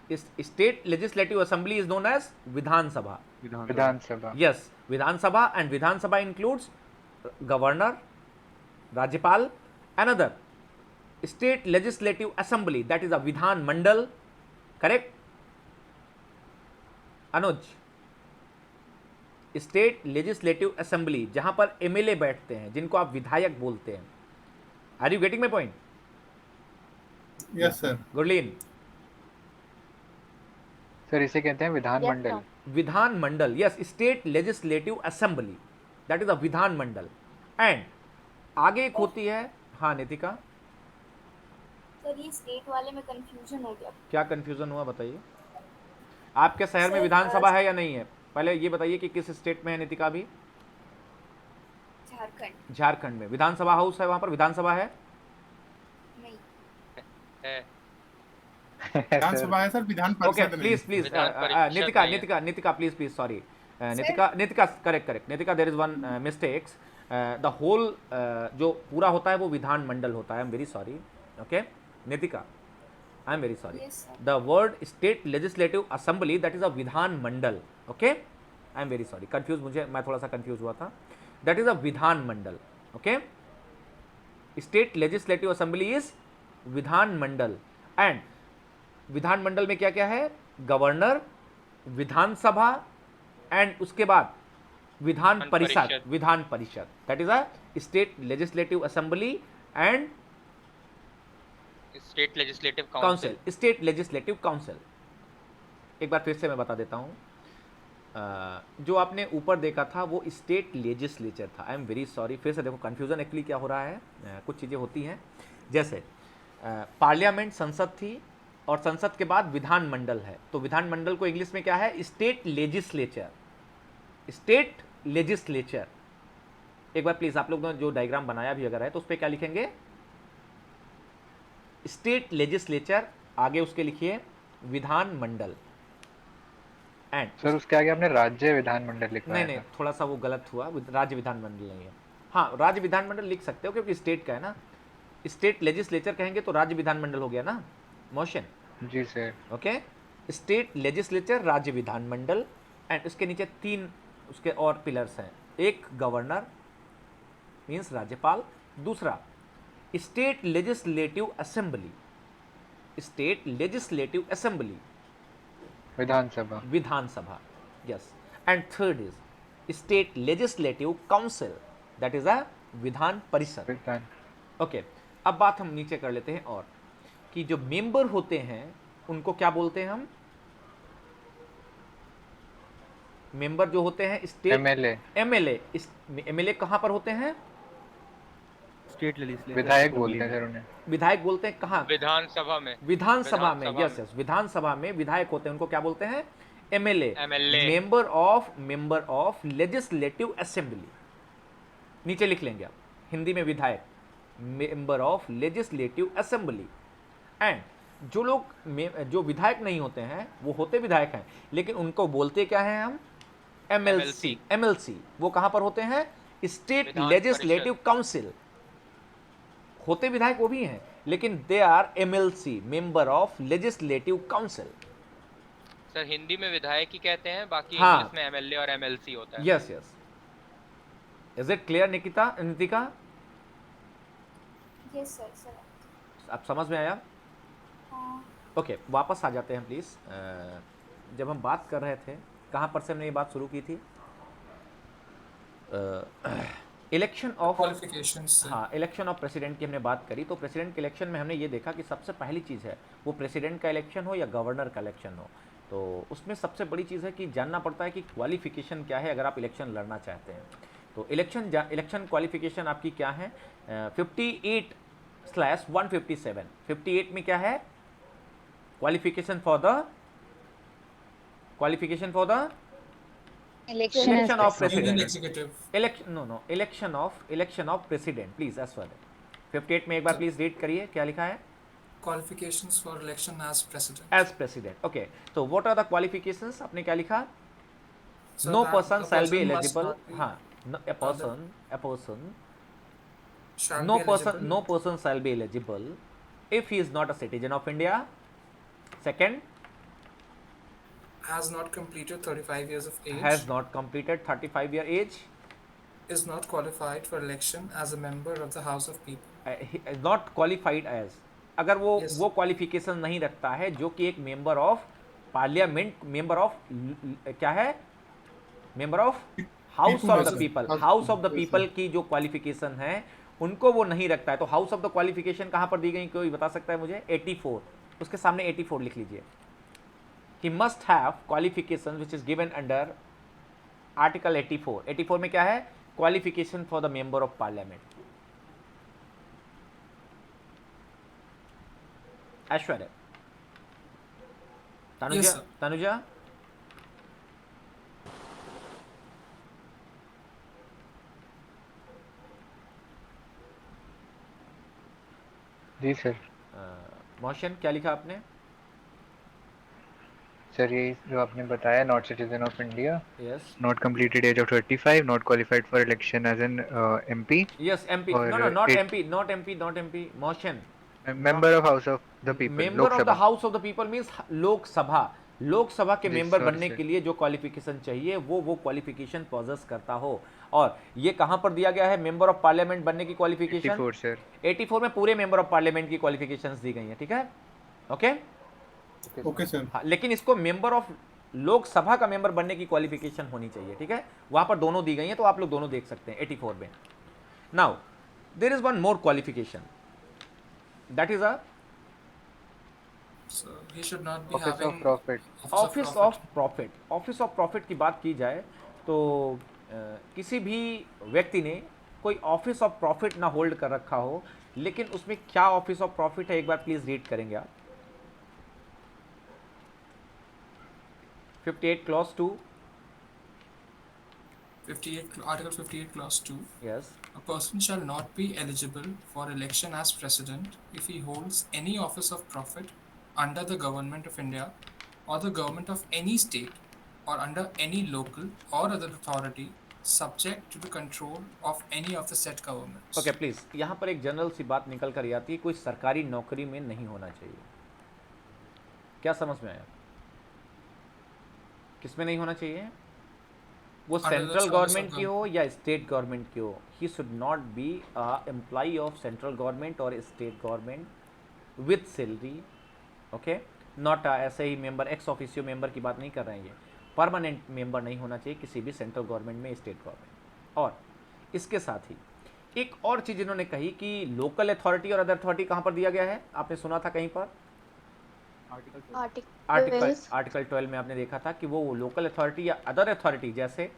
State legislative assembly is known as Vidhan Sabha. Vidhan Sabha. Yes, Vidhan Sabha. And Vidhan Sabha includes governor, Rajyapal, another state legislative assembly, that is a Vidhan Mandal. Correct Anuj? State legislative assembly, जहां पर एमएलए बैठते हैं, जिनको आप विधायक बोलते हैं. Are you getting my point? Yes sir. Gurleen? Sir इसे कहते हैं विधान Yes, मंडल. sir. विधान मंडल. Yes, state legislative assembly, that is a विधान मंडल. एंड आगे एक होती है, हाँ नितिका, सर ये स्टेट वाले में कंफ्यूजन हो गया. क्या कंफ्यूजन हुआ बताइए? आपके शहर में विधानसभा है या नहीं है? पहले ये बताइए कि किस स्टेट में है नितिका? भी झारखंड. झारखंड में विधानसभा हाउस है, वहां पर विधानसभा है? नहीं. है. विधानसभा है सर, विधान ओके, परिषद नहीं. प्लीज विधान परिषद नहीं है. Nitika please sorry. Nitika correct. Nitika, there is one mistakes. The whole जो पूरा होता है वो विधान मंडल होता है. I am very sorry. Okay Nitika, I am very sorry. Yes, sir. The word state legislative assembly, that is a विधान मंडल. Okay, I am very sorry, confuse, मैं थोड़ा सा कंफ्यूज हुआ था. दैट इज अ विधान मंडल. Okay, state legislative assembly is विधान मंडल. एंड विधान मंडल में क्या क्या है? गवर्नर, विधानसभा, एंड उसके बाद विधान परिषद, परिषद। Vidhan Parishad, that is a state legislative assembly and state legislative council, council. State legislative council. एक बार फिर से मैं बता देता हूँ, जो आपने ऊपर देखा था वो स्टेट लेजिस्लेचर था। आई एम वेरी सॉरी, फिर से देखो कंफ्यूजन एक्चुअली क्या हो रहा है, कुछ चीज़ें होती हैं। जैसे पार्लियामेंट संसद थी और संसद के बाद विधानमंडल है, तो विधानमंडल को इंग्लिश में क्या है, स्टेट लेजिस्लेचर, स्टेट लेजिस्लेचर। एक बार प्लीज आप लोग ने जो डायग्राम बनाया भी अगर है तो उस पर क्या लिखेंगे, स्टेट लेजिस्लेचर, आगे उसके लिखिए विधानमंडल एंड सर उसके आगे आपने राज्य विधानमंडल लिखवाया नहीं, था। थोड़ा सा वो गलत हुआ, राज्य विधानमंडल नहीं है। हाँ, राज्य विधानमंडल लिख सकते हो क्योंकि स्टेट का है ना, स्टेट लेजिस्लेचर कहेंगे तो राज्य विधानमंडल हो गया ना मोशन। जी सर। ओके, स्टेट लेजिस्लेचर, राज्य विधानमंडल एंड उसके नीचे 3 उसके और पिलर्स हैं। एक गवर्नर मीन्स राज्यपाल, दूसरा state legislative assembly, state legislative assembly Vidhan Sabha, Vidhan Sabha, yes, and third is state legislative council, that is a Vidhan Parishad. विधान। ओके, अब बात हम नीचे कर लेते हैं और कि जो मेंबर होते हैं उनको क्या बोलते हैं हम, मेंबर जो होते हैं स्टेट एमएलए, एमएलए, एमएलए कहां पर होते हैं, स्टेट लेजिस्लेचर विधायक बोलते हैं सर उन्हें। विधायक बोलते हैं कहां, विधानसभा में। विधानसभा में, विधानसभा यस यस, विधानसभा में विधायक होते हैं उनको क्या बोलते हैं, MLA, MLA। Member of legislative assembly. नीचे लिख लेंगे आप हिंदी में विधायक, member of legislative assembly. And जो लोग जो विधायक नहीं होते हैं वो होते विधायक हैं लेकिन उनको बोलते क्या हैं हम, एमएलसी, एमएलसी। वो कहां पर होते हैं, स्टेट विधान लेजिस्लेटिव परिषद। काउंसिल। होते विधायक वो भी हैं लेकिन they are MLC, member of legislative council. Sir Hindi में विधायक ही कहते हैं, बाकी हाँ। इंग्लिश में एमएलए और एमएलसी होता है। Yes yes, is it clear Nitika? Yes sir, sir आप समझ में आया? हाँ। ओके, वापस आ जाते हैं प्लीज़। जब हम बात कर रहे थे कहाँ पर से हमने ये बात शुरू की थी, इलेक्शन ऑफ क्वालिफिकेशंस। हाँ, इलेक्शन ऑफ प्रेसिडेंट की हमने बात करी। तो प्रेसिडेंट के इलेक्शन में हमने ये देखा कि सबसे पहली चीज़ है वो प्रेसिडेंट का इलेक्शन हो या गवर्नर का इलेक्शन हो, तो उसमें सबसे बड़ी चीज़ है कि जानना पड़ता है कि क्वालिफिकेशन क्या है अगर आप इलेक्शन लड़ना चाहते हैं। तो इलेक्शन क्वालिफिकेशन आपकी क्या है, 58/157। 58 में क्या है, qualification for the Election election of as union president, एग्जीक्यूटिव। election of president, please as well. 58 में एक बार प्लीज रीड करिए क्या लिखा है, qualifications for election as president. As president. Okay, तो व्हाट आर द क्वालिफिकेशंस, आपने क्या लिखा, So no that person the shall be person must eligible, not be- हाँ, a person shall no be person eligible shall be eligible if he is not a citizen of India. Second, has not completed 35 years of age, has not completed 35-year age, is not qualified for election as a member of the House of People. he is not qualified as, अगर वो Yes. वो qualification नहीं रखता है जो कि एक member of parliament, member of क्या है, member of house People of the person. People, House house of the person. People की जो क्वालिफिकेशन है उनको वो नहीं रखता है। तो हाउस ऑफ द क्वालिफिकेशन कहाँ पर दी गई, कोई बता सकता है मुझे? 84, उसके सामने 84 लिख लीजिए। He must have qualifications which is given under Article 84. 84 में क्या है, qualification for the member of parliament. Aishwarya, Tanuja, Yes, sir. Tanuja, ji sir. Motion क्या लिखा आपने? सर ये जो आपने बताया, not citizen of India, yes not completed age of 35, not qualified for election as an MP, yes, MP, और no not it- MP, not MP, motion, member of house of the people, member of the Lok Sabha. House of the people means Lok Sabha, Lok Sabha के जी, member sorry, बनने sir. के लिए जो qualification चाहिए वो qualification pauses करता हो। और ये कहां पर दिया गया है, मेंबर ऑफ पार्लियामेंट बनने की क्वालिफिकेशन 84 सर। 84 में पूरे मेंबर ऑफ पार्लियामेंट की क्वालिफिकेशंस दी गई हैं, ठीक है, ओके। Okay sir. हाँ, लेकिन इसको मेंबर ऑफ लोकसभा का मेंबर बनने की क्वालिफिकेशन होनी चाहिए, ठीक है। वहां पर दोनों दी गई हैं, तो आप लोग दोनों देख सकते हैं 84 में। Now there is one more qualification, that is a So he should not be Office having of Prophet. Office of profit. Office of profit की बात की जाए तो किसी भी व्यक्ति ने कोई ऑफिस ऑफ प्रॉफिट ना होल्ड कर रखा हो, लेकिन उसमें क्या ऑफिस ऑफ प्रॉफिट है एक बार प्लीज रीड करेंगे आप। 58 clause 2। 58 Article 58 Clause 2. Yes. A person shall not be eligible for election as president if he holds any office of profit under the government of India or the government of any state or under any local or other authority subject to the control of any of the said governments. Okay please, यहाँ पर एक general सी बात निकल कर आती है, कोई सरकारी नौकरी में नहीं होना चाहिए। क्या समझ में आया? किसमें नहीं होना चाहिए? वो Under the central service of government की हो या स्टेट गवर्नमेंट की हो, he should not be a employee of central government और state government with salary, okay. Not ऐसे ही मेंबर, एक्स ऑफिसियो मेंबर की बात नहीं कर रहे हैं, ये परमानेंट मेंबर नहीं होना चाहिए किसी भी सेंट्रल गवर्नमेंट में, स्टेट गवर्नमेंट। और इसके साथ ही एक और चीज़ इन्होंने कही कि लोकल अथॉरिटी और अदर अथॉरिटी कहाँ पर दिया गया है, आपने सुना था कहीं पर? आर्टिकल 12 में आपने देखा था कि वो लोकल अथॉरिटी या अदर अथॉरिटी, जैसे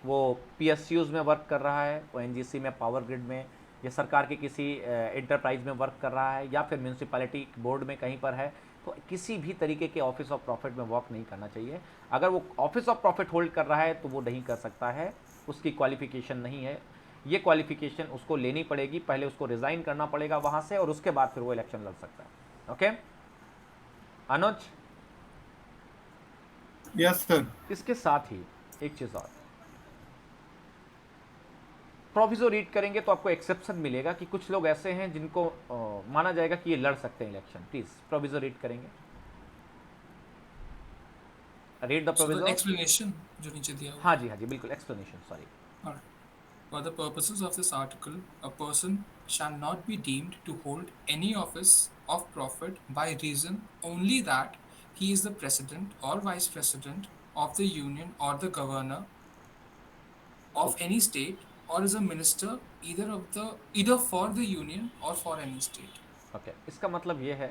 वो PSUs में वर्क कर रहा है, वो NGC में, पावर ग्रिड में, या सरकार के किसी एंटरप्राइज में वर्क कर रहा है, या फिर म्यूनसिपैलिटी बोर्ड में कहीं पर है, तो किसी भी तरीके के ऑफिस ऑफ प्रॉफिट में वर्क नहीं करना चाहिए। अगर वो ऑफिस ऑफ प्रॉफिट होल्ड कर रहा है तो वो नहीं कर सकता है, उसकी क्वालिफिकेशन नहीं है। ये क्वालिफिकेशन उसको लेनी पड़ेगी, पहले उसको रिज़ाइन करना पड़ेगा वहाँ से, और उसके बाद फिर वो इलेक्शन लड़ सकता है। ओके अनुज? Yes sir. इसके साथ ही एक चीज़ और, प्रोविजो रीड करेंगे तो आपको एक्सेप्शन मिलेगा कि कुछ लोग ऐसे हैं जिनको माना जाएगा कि ये लड़ सकते हैं इलेक्शन। प्लीज प्रोविजो रीड करेंगे, रीड द प्रोविजो। एक्सप्लेनेशन जो नीचे दिया हुआ। हाँ जी, हाँ जी, बिल्कुल explanation, sorry. For the purposes of this article, a person shall not be deemed to hold any office of profit by reason only that he is the president or vice president of the union or the governor of any state or is a minister either for the union or for any state. Okay, इसका मतलब ये है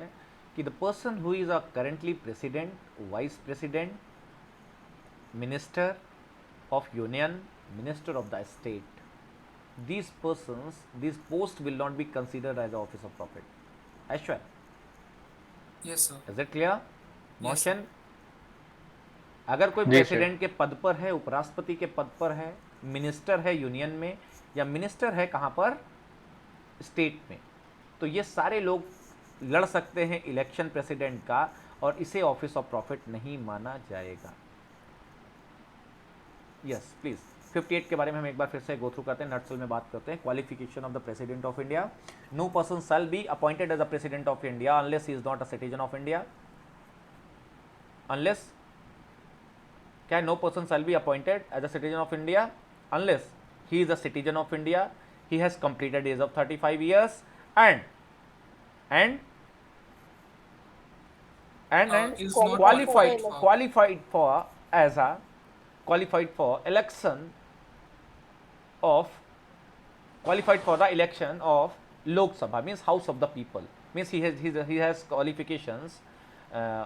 कि the person who is a currently president, vice president, minister of union, minister of the state, these persons, these posts will not be considered as the office of profit. Ashwar? Yes sir. Is it clear? Yes, Motion? अगर कोई जी, sir. President के पद पर है, उपराष्ट्रपति के पद पर है, मिनिस्टर है यूनियन में, या मिनिस्टर है कहाँ पर, स्टेट में, तो ये सारे लोग लड़ सकते हैं इलेक्शन प्रेसिडेंट का, और इसे ऑफिस ऑफ प्रॉफिट नहीं माना जाएगा। यस प्लीज, 58 के बारे में हम एक बार फिर से गो थ्रू करते हैं, नटसल में बात करते हैं। Qualification of the president of India, no person shall be appointed as the president of India unless he is not a citizen of India. Unless क्या है? No person shall be appointed as a citizen of India unless he is a citizen of India, he has completed age of 35 years and Is not qualified for election of qualified for the election of Lok Sabha, means House of the People, means he has qualifications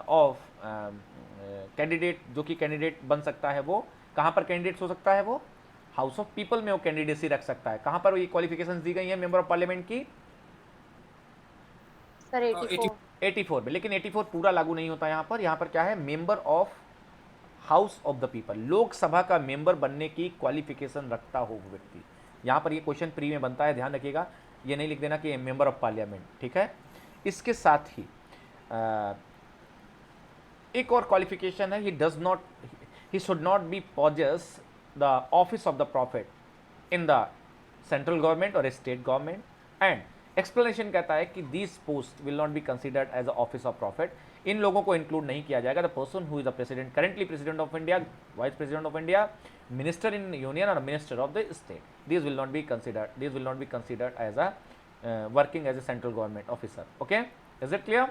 of candidate, जो कि candidate बन सकता है। वो कहाँ पर candidate हो सकता है? वो हाउस ऑफ पीपल में वो कैंडिडेसी रख सकता है। कहाँ पर ये क्वालिफिकेशंस दी गई हैं मेंबर ऑफ पार्लियामेंट की? सर 84 में। लेकिन 84 पूरा लागू नहीं होता यहाँ पर। यहाँ पर क्या है? Member of house of the people, Lok Sabha का मेंबर बनने की क्वालिफिकेशन रखता हो वो व्यक्ति। यहाँ पर ये क्वेश्चन प्री में बनता है, ध्यान रखिएगा, ये नहीं लिख देना कि मेंबर ऑफ पार्लियामेंट, ठीक है। इसके साथ ही एक और क्वालिफिकेशन है, he should not be possess the office of the prophet in the central government or state government, and explanation कहता है कि these posts will not be considered as a office of prophet, इन लोगों को include नहीं किया जाएगा। the person who is the president, currently president of India, vice president of India, minister in union or minister of the state, these will not be considered as a working as a central government officer. Okay, is it clear?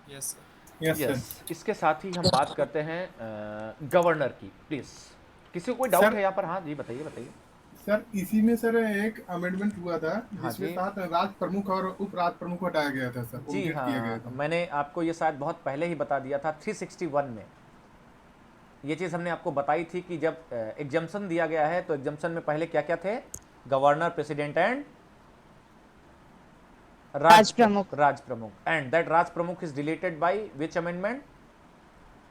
Yes sir. Yes sir. Yes, इसके साथ ही हम बात करते हैं governor की। Please, किसी को कोई डाउट सर है यहाँ पर? हाँ जी, बताइए बताइए। सर इसी में सर एक अमेंडमेंट हुआ था हाँ जिसमें जी, 7 राज प्रमुख और उप राज प्रमुख हटाया गया था सर, जी ओमिटेड किया गया हाँ, था। मैंने आपको ये शायद बहुत पहले ही बता दिया था। 361 में ये चीज़ हमने आपको बताई थी कि जब एग्जम्पशन दिया गया है तो एग्जम्पशन में पहले क्या क्या थे? गवर्नर, प्रेसिडेंट एंड राज प्रमुख। राज प्रमुख, एंड दैट राज प्रमुख is deleted by which amendment?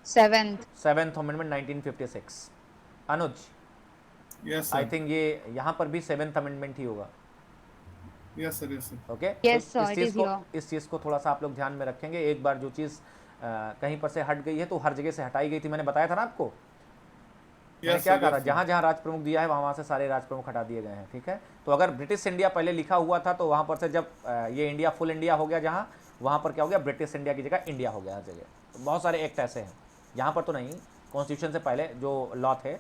7th। 7th amendment 1956। Anuj, yes I sir. Think ये यहाँ पर भी 7th अमेंडमेंट ही होगा। Yes sir. Yes sir. Okay, Yes, तो sir, it is here. इस चीज़ को थोड़ा सा आप लोग ध्यान में रखेंगे। एक बार जो चीज़ कहीं पर से हट गई है तो हर जगह से हटाई गई थी। मैंने बताया था ना आपको, मैंने यस क्या सर। कहा, जहाँ जहाँ राज प्रमुख दिया है वहाँ से सारे राज प्रमुख हटा दिए गए हैं। ठीक है, तो अगर ब्रिटिश इंडिया पहले लिखा हुआ था तो वहाँ पर से जब ये इंडिया फुल इंडिया हो गया, जहाँ वहाँ पर क्या हो गया, ब्रिटिश इंडिया की जगह इंडिया हो गया हर जगह। तो बहुत सारे एक्ट ऐसे हैं, यहाँ पर तो नहीं, कॉन्स्टिट्यूशन से पहले जो लॉ थे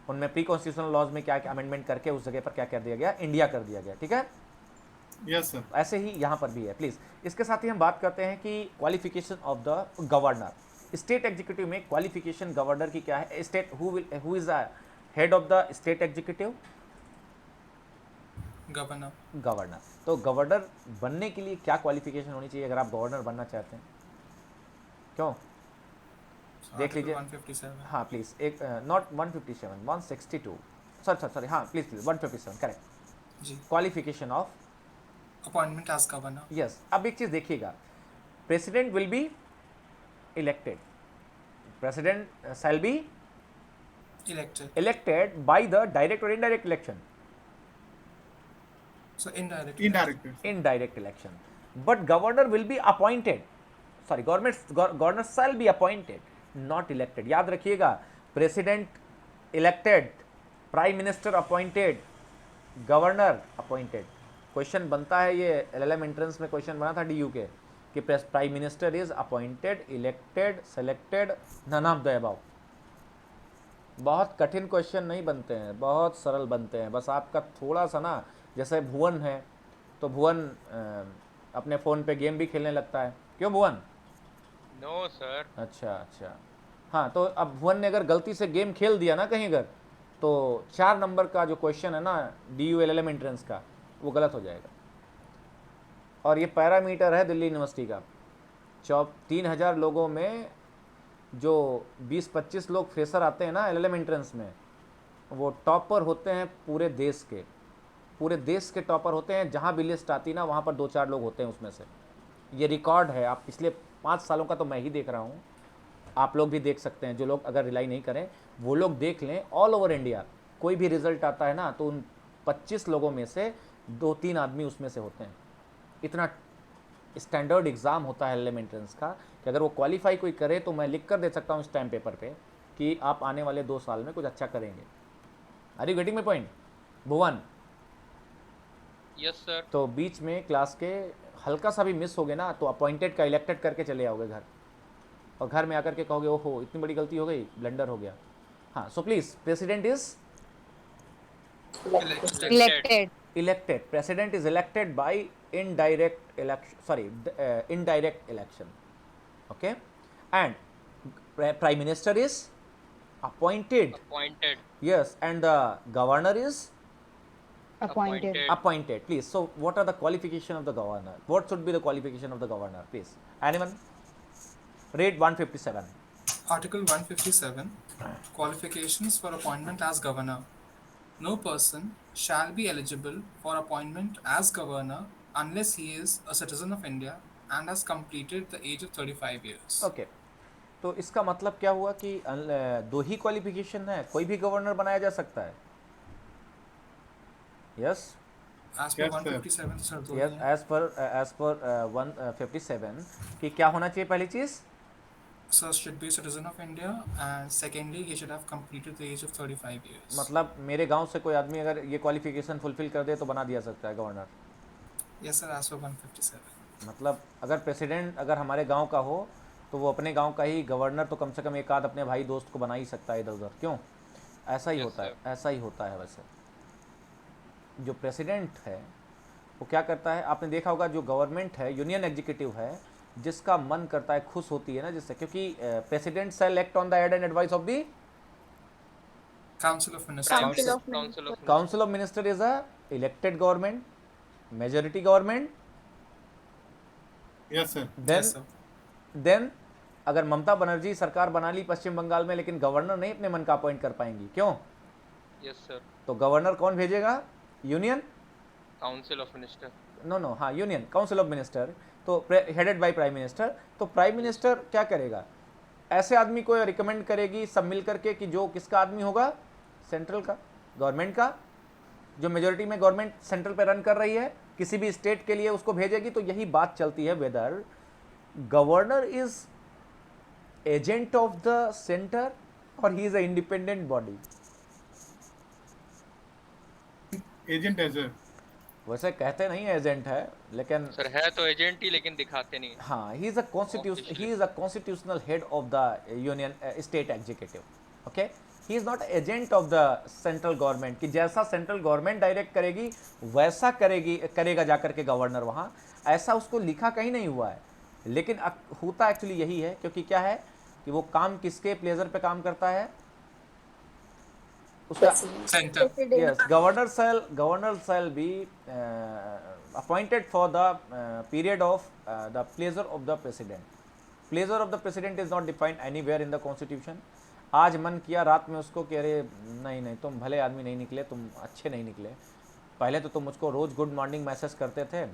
उनमें प्री कॉन्स्टिट्यूशनल लॉज में क्या क्या अमेंडमेंट करके उस जगह पर क्या कर दिया गया, इंडिया कर दिया गया। ठीक है, यस सर। ऐसे ही यहाँ पर भी है। प्लीज़, इसके साथ ही हम बात करते हैं कि qualification of the governor. State executive में क्वालिफिकेशन गवर्नर की क्या है? State who is the head of the state executive? Governor. तो गवर्नर बनने के लिए क्या क्वालिफिकेशन होनी चाहिए अगर आप गवर्नर बनना चाहते हैं? क्यों, देख लीजिए। 157। हाँ प्लीज़, एक नॉट 157, 162, सॉरी हाँ प्लीज़ 157 करेक्ट। जी, qualification of appointment as governor. Yes. अब एक चीज़ देखिएगा, president will be elected, president shall be elected by the direct or indirect election? So indirect Indirect election. But governor will be appointed, sorry, governor shall be appointed, not elected. याद रखिएगा, president elected, prime minister appointed, governor appointed. Question बनता है, ये LLM entrance में question बना था DU के कि prime minister is appointed, elected, selected, none of the above. बहुत कठिन क्वेश्चन नहीं बनते हैं, बहुत सरल बनते हैं। बस आपका थोड़ा सा ना, जैसे भुवन है तो भुवन अपने फ़ोन पे गेम भी खेलने लगता है। क्यों भुवन? No sir. अच्छा, हाँ, तो अब भुवन ने अगर गलती से गेम खेल दिया ना कहीं अगर, तो 4 नंबर का जो क्वेश्चन है ना DU LLM एंट्रेंस का, वो गलत हो जाएगा। और ये पैरामीटर है दिल्ली यूनिवर्सिटी का। 3000 लोगों में जो 20-25 लोग फ्रेशर आते हैं ना LLM एंट्रेंस में, वो टॉपर होते हैं पूरे देश के टॉपर होते हैं। जहाँ भी लिस्ट आती ना वहाँ पर 2-4 लोग होते हैं उसमें से। ये रिकॉर्ड है, आप पिछले 5 सालों का तो मैं ही देख रहा हूँ, आप लोग भी देख सकते हैं। जो लोग अगर रिलाई नहीं करें वो लोग देख लें। ऑल ओवर इंडिया कोई भी रिजल्ट आता है ना तो उन 25 लोगों में से 2-3 आदमी उसमें से होते हैं। इतना स्टैंडर्ड एग्ज़ाम होता है LLM एंट्रेंस का कि अगर वो क्वालिफाई कोई करे तो मैं लिख कर दे सकता हूँ स्टैम्प पेपर पे कि आप आने वाले 2 साल में कुछ अच्छा करेंगे। Are you getting my point Bhuvan? Yes sir. तो बीच में क्लास के हल्का सा भी मिस हो गए ना तो अपॉइंटेड का इलेक्टेड करके चले आओगे घर, और घर में आकर के कहोगे ओहो इतनी बड़ी गलती हो गई, ब्लंडर हो गया। हाँ, so please, president is elected. President is elected by indirect election. Okay, and prime minister is appointed. Yes, and the governor is appointed. Please, so what are the qualification of the governor? What should be the qualification of the governor? Please, anyone read 157. Article 157. Qualifications for appointment as governor. No person shall be eligible for appointment as governor unless he is a citizen of India and has completed the age of 35 years. Okay, तो इसका मतलब क्या हुआ कि 2 ही qualification है, कोई भी governor बनाया जा सकता है। Yes, As per 157 sir, yes, as per 157 कि क्या होना चाहिए? पहली चीज, sir should be a citizen of India, and secondly he should have completed the age of 35 years. मतलब मेरे गांव से कोई आदमी अगर ये क्वालिफिकेशन फुलफिल कर दे तो बना दिया सकता है governor. Yes sir, as per 157. मतलब अगर प्रेसिडेंट अगर हमारे गांव का हो तो वो अपने गांव का ही गवर्नर तो कम से कम एक आध अपने भाई दोस्त को बना ही सकता है इधर उधर। क्यों? ऐसा ही होता है, ऐसा ही होता है। वैसे जो प्रेसिडेंट है वो क्या करता है, आपने देखा होगा जो गवर्नमेंट है, यूनियन एग्जीक्यूटिव है, जिसका मन करता है, खुश होती है ना जिससे, क्योंकि president shall act on the aid and advice of the Council of Ministers. Council of Minister is a elected government, majority government. Yes, sir. Then अगर ममता बनर्जी सरकार बना ली पश्चिम बंगाल में, लेकिन गवर्नर नहीं अपने मन का अपॉइंट कर पाएंगी, क्यों? Yes sir. तो गवर्नर कौन भेजेगा? Union council of minister. No हाँ, यूनियन काउंसिल ऑफ मिनिस्टर, तो हेडेड बाय प्राइम मिनिस्टर। तो प्राइम मिनिस्टर क्या करेगा? ऐसे आदमी को रिकमेंड करेगी सब मिल करके कि जो किसका आदमी होगा? सेंट्रल का, गवर्नमेंट का, जो मेजोरिटी में गवर्नमेंट सेंट्रल पे रन कर रही है, किसी भी स्टेट के लिए उसको भेजेगी। तो यही बात चलती है whether governor is agent of the centre और he is a independent body. Agent है सर। वैसे कहते नहीं एजेंट है, लेकिन सर है तो एजेंट ही, लेकिन दिखाते नहीं। हाँ, ही is a constitutional head of the union state executive. Okay, he is not agent of the central government, कि जैसा सेंट्रल गवर्नमेंट डायरेक्ट करेगी वैसा करेगा जाकर के गवर्नर वहाँ। ऐसा उसको लिखा कहीं नहीं हुआ है, लेकिन होता एक्चुअली यही है। क्योंकि क्या है कि वो काम किसके प्लेजर पे काम करता है? उसका centre. yes, governor shall be appointed for the period of the pleasure of the president. Pleasure of the president is not defined anywhere in the constitution. आज मन किया रात में उसको कि अरे नहीं तुम भले आदमी नहीं निकले, तुम अच्छे नहीं निकले। पहले तो तुम मुझको रोज़ गुड मॉर्निंग मैसेज करते थे,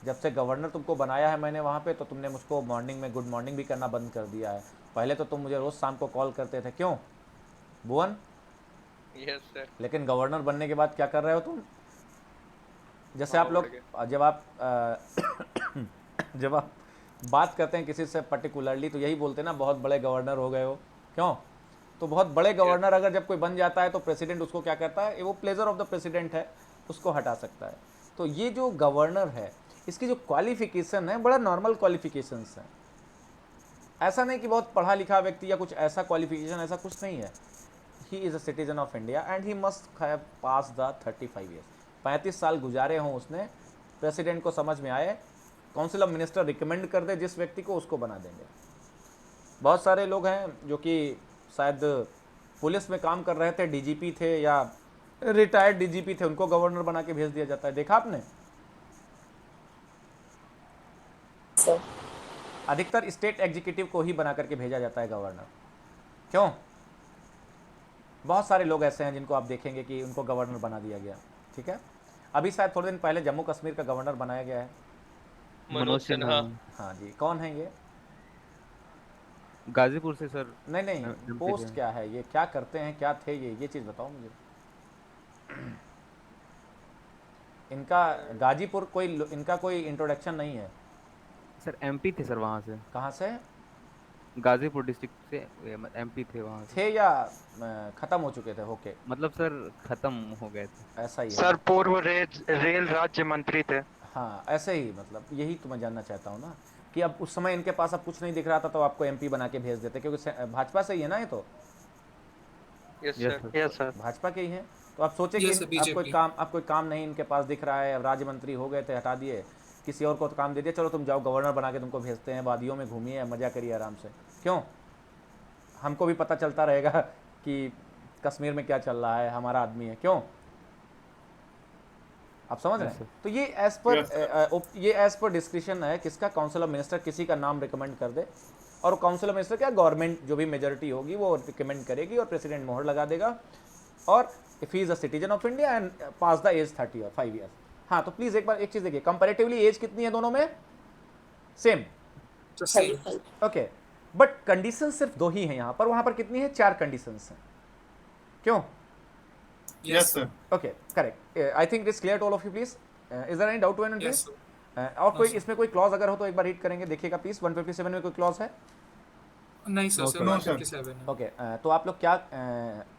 जब से गवर्नर तुमको बनाया है मैंने वहाँ पे, तो तुमने मुझको मॉर्निंग में गुड मॉर्निंग भी करना बंद कर दिया है। पहले तो तुम मुझे रोज़ शाम को कॉल करते थे, क्यों भुवन? Yes sir. लेकिन गवर्नर बनने के बाद क्या कर रहे हो तुम? जैसे आप लोग जब आप जब आप बात करते हैं किसी से पर्टिकुलरली, तो यही बोलते हैं ना, बहुत बड़े गवर्नर हो गए हो, क्यों? तो बहुत बड़े गवर्नर अगर जब कोई बन जाता है तो प्रेसिडेंट उसको क्या करता है? वो प्लेजर ऑफ द प्रेसिडेंट है, उसको हटा सकता है। तो ये जो गवर्नर है, इसकी जो क्वालिफिकेशन है, बड़ा नॉर्मल क्वालिफिकेशंस हैं। ऐसा नहीं कि बहुत पढ़ा लिखा व्यक्ति या कुछ ऐसा क्वालिफिकेशन, ऐसा कुछ नहीं है। He is a citizen of India and he must have pass the 35 years. 35 साल गुजारे हों उसने, प्रेसिडेंट को समझ में आए, काउंसिल ऑफ मिनिस्टर रिकमेंड कर दे जिस व्यक्ति को, उसको बना देंगे। बहुत सारे लोग हैं जो कि शायद पुलिस में काम कर रहे थे, डीजीपी थे या रिटायर्ड डीजीपी थे, उनको गवर्नर बना के भेज दिया जाता है। देखा आपने? अधिकतर स्टेट एग्जीक्यूटिव को ही बना करके भेजा जाता है गवर्नर, क्यों? बहुत सारे लोग ऐसे हैं जिनको आप देखेंगे कि उनको गवर्नर बना दिया गया। ठीक है, अभी शायद थोड़े दिन पहले जम्मू कश्मीर का गवर्नर बनाया गया है, मनोज सिन्हा। हाँ जी। कौन है ये? गाजीपुर से सर। नहीं, पोस्ट क्या है ये, क्या करते हैं, क्या थे ये चीज़ बताओ मुझे। इनका गाजीपुर इनका कोई इंट्रोडक्शन नहीं है सर। एमपी थे सर वहाँ से। कहाँ से? गाजीपुर डिस्ट्रिक्ट से एमपी थे वहाँ से। थे या खत्म हो चुके थे? होके मतलब सर खत्म हो गए थे। ऐसा ही है सर, पूर्व रेल राज्य मंत्री थे। हाँ, ऐसे ही, मतलब यही तो मैं जानना चाहता हूँ ना, कि अब उस समय इनके पास अब कुछ नहीं दिख रहा था तो आपको एमपी बना के भेज देते, क्योंकि भाजपा से ही है ना ये तो। Yes sir. भाजपा के ही हैं। तो आप सोचे कि आप कोई काम नहीं इनके पास दिख रहा है, राज्य मंत्री हो गए थे, हटा दिए, किसी और को तो काम दे दिया, चलो तुम जाओ गवर्नर बना के तुमको भेजते हैं, वादियों में घूमिए, मजा करिए आराम से। क्यों? हमको भी पता चलता रहेगा कि कश्मीर में क्या चल रहा है, हमारा आदमी है, क्यों? आप समझ रहे हैं? तो ये एज पर डिस्क्रिप्शन है किसका? काउंसिल ऑफ मिनिस्टर किसी का नाम रिकमेंड कर दे, और काउंसिल ऑफ मिनिस्टर क्या, गवर्नमेंट जो भी मेजोरिटी होगी वो रिकमेंड करेगी और प्रेसिडेंट मोहर लगा देगा। और if he is a citizen of India and pass the age 35 years. हाँ, तो प्लीज एक बार एक चीज देखिए, कंपैरेटिवली एज कितनी है दोनों में? सेम। ओके, बट कंडीशन सिर्फ 2 ही हैं यहाँ पर, वहां पर कितनी है? 4 कंडीशंस हैं, क्यों? Yes, sir. Okay, correct. I think it's clear to all of you, please. Is there any doubt to anyone, please? और कोई इसमें कोई क्लॉज अगर हो तो एक बार रीड करेंगे, देखिएगा प्लीज। 157 में कोई क्लॉज है? नहीं सर, 157 है। ओके, तो आप लोग क्या,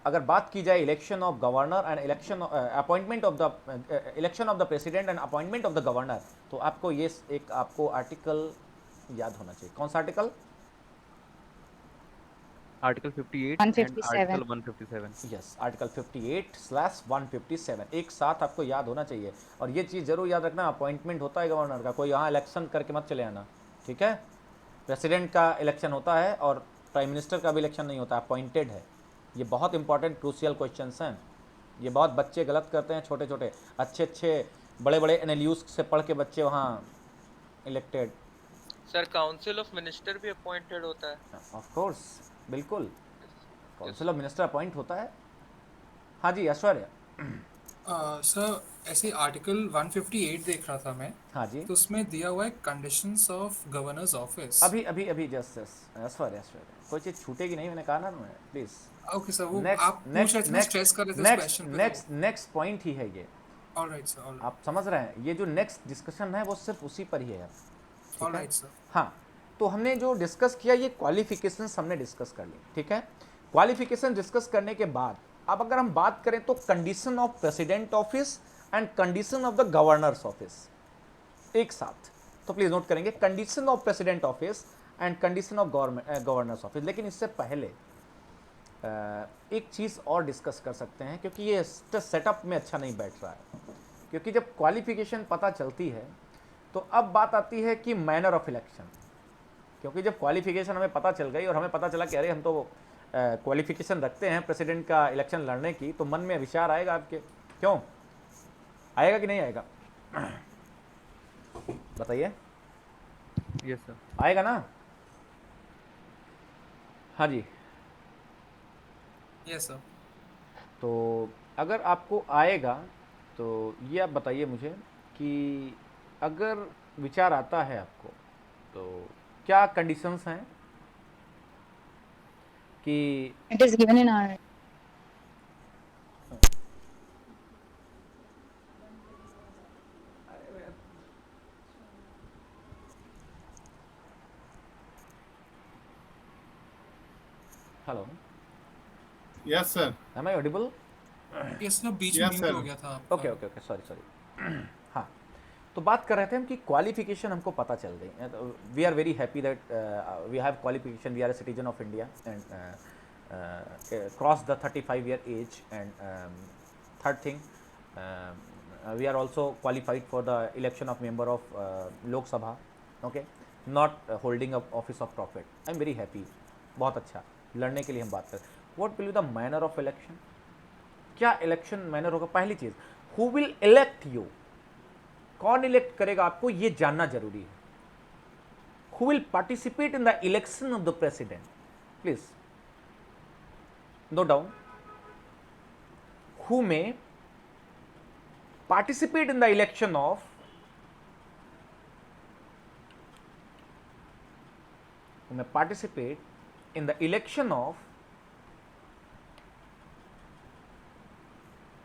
अगर बात की जाए election of governor and election appointment of the election of the president and appointment of the governor, तो आपको ये एक आपको आर्टिकल याद होना चाहिए। कौन सा आर्टिकल? आर्टिकल 58 157 157। यस, आर्टिकल 58/157 एक साथ आपको याद होना चाहिए। और ये चीज़ जरूर याद रखना, अपॉइंटमेंट होता है गवर्नर का, कोई यहाँ इलेक्शन करके मत चले आना, ठीक है। प्रेसिडेंट का इलेक्शन होता है और प्राइम मिनिस्टर का भी इलेक्शन नहीं होता, अपॉइंटेड है। ये बहुत इंपॉर्टेंट क्रूशियल क्वेश्चंस हैं, ये बहुत बच्चे गलत करते हैं, छोटे छोटे अच्छे बड़े बड़े एनएलयूज से पढ़ के बच्चे वहाँ elected. Sir council of minister भी अपॉइंटेड होता है? ऑफ कोर्स, बिल्कुल, काउंसिल ऑफ मिनिस्टर अपॉइंट होता है। हाँ जी ऐश्वर्या। सर ऐसे आर्टिकल 158 देख रहा था मैं, हाँ जी, तो उसमें दिया हुआ है कंडीशंस ऑफ गवर्नर्स ऑफिस। अभी जस्ट ऐश्वर्या कोई चीज़ छूटेगी नहीं, मैंने कहा ना तुम्हें, प्लीज़। ओके सर, वो नेक्स्ट आप पूछ रहे थे ना, स्ट्रेस कर रहे थे इस क्वेश्चन पे। नेक्स्ट पॉइंट ही है ये। Alright sir, alright. आप समझ रहे हैं, ये जो नेक्स्ट डिस्कशन है वो सिर्फ उसी पर ही है, ठीक है। Alright sir. हाँ, तो हमने जो डिस्कस किया ये क्वालिफिकेशंस हमने डिस्कस कर ली, ठीक है। क्वालिफिकेशन डिस्कस करने के बाद अब अगर हम बात करें तो condition of president office and condition of the governors office एक साथ, तो प्लीज नोट करेंगे condition of president office and condition of governors office. लेकिन इससे पहले एक चीज़ और डिस्कस कर सकते हैं, क्योंकि ये सेटअप में अच्छा नहीं बैठ रहा है। क्योंकि जब क्वालिफिकेशन पता चलती है तो अब बात आती है कि मैनर ऑफ इलेक्शन। क्योंकि जब क्वालिफिकेशन हमें पता चल गई और हमें पता चला कि अरे हम तो क्वालिफिकेशन रखते हैं प्रेसिडेंट का इलेक्शन लड़ने की, तो मन में विचार आएगा आपके, क्यों आएगा कि नहीं आएगा? बताइए। Yes sir. आएगा ना? हाँ जी। Yes sir. तो अगर आपको आएगा तो ये आप बताइए मुझे कि अगर विचार आता है आपको तो क्या कंडीशंस हैं कि It is given in our hello, Yes, sir. Am I audible? Yes sir, बीच में Yes, म्यूट sir. हो गया था आपका। Okay sorry. हाँ, तो बात कर रहे थे हम कि क्वालिफिकेशन हमको पता चल गई। We are very happy that we have qualification, we are a citizen of India and cross the 35 year age. And third thing, we are also qualified for the election of member of Lok Sabha, okay, not holding a office of profit. I am very happy, बहुत अच्छा, लड़ने के लिए हम बात करें। What will be the manner of election? क्या election manner होगा? पहली चीज, हु विल इलेक्ट यू, कौन इलेक्ट करेगा आपको, ये जानना जरूरी है। Who will participate in the election of the president, please note down. Who may participate in the election of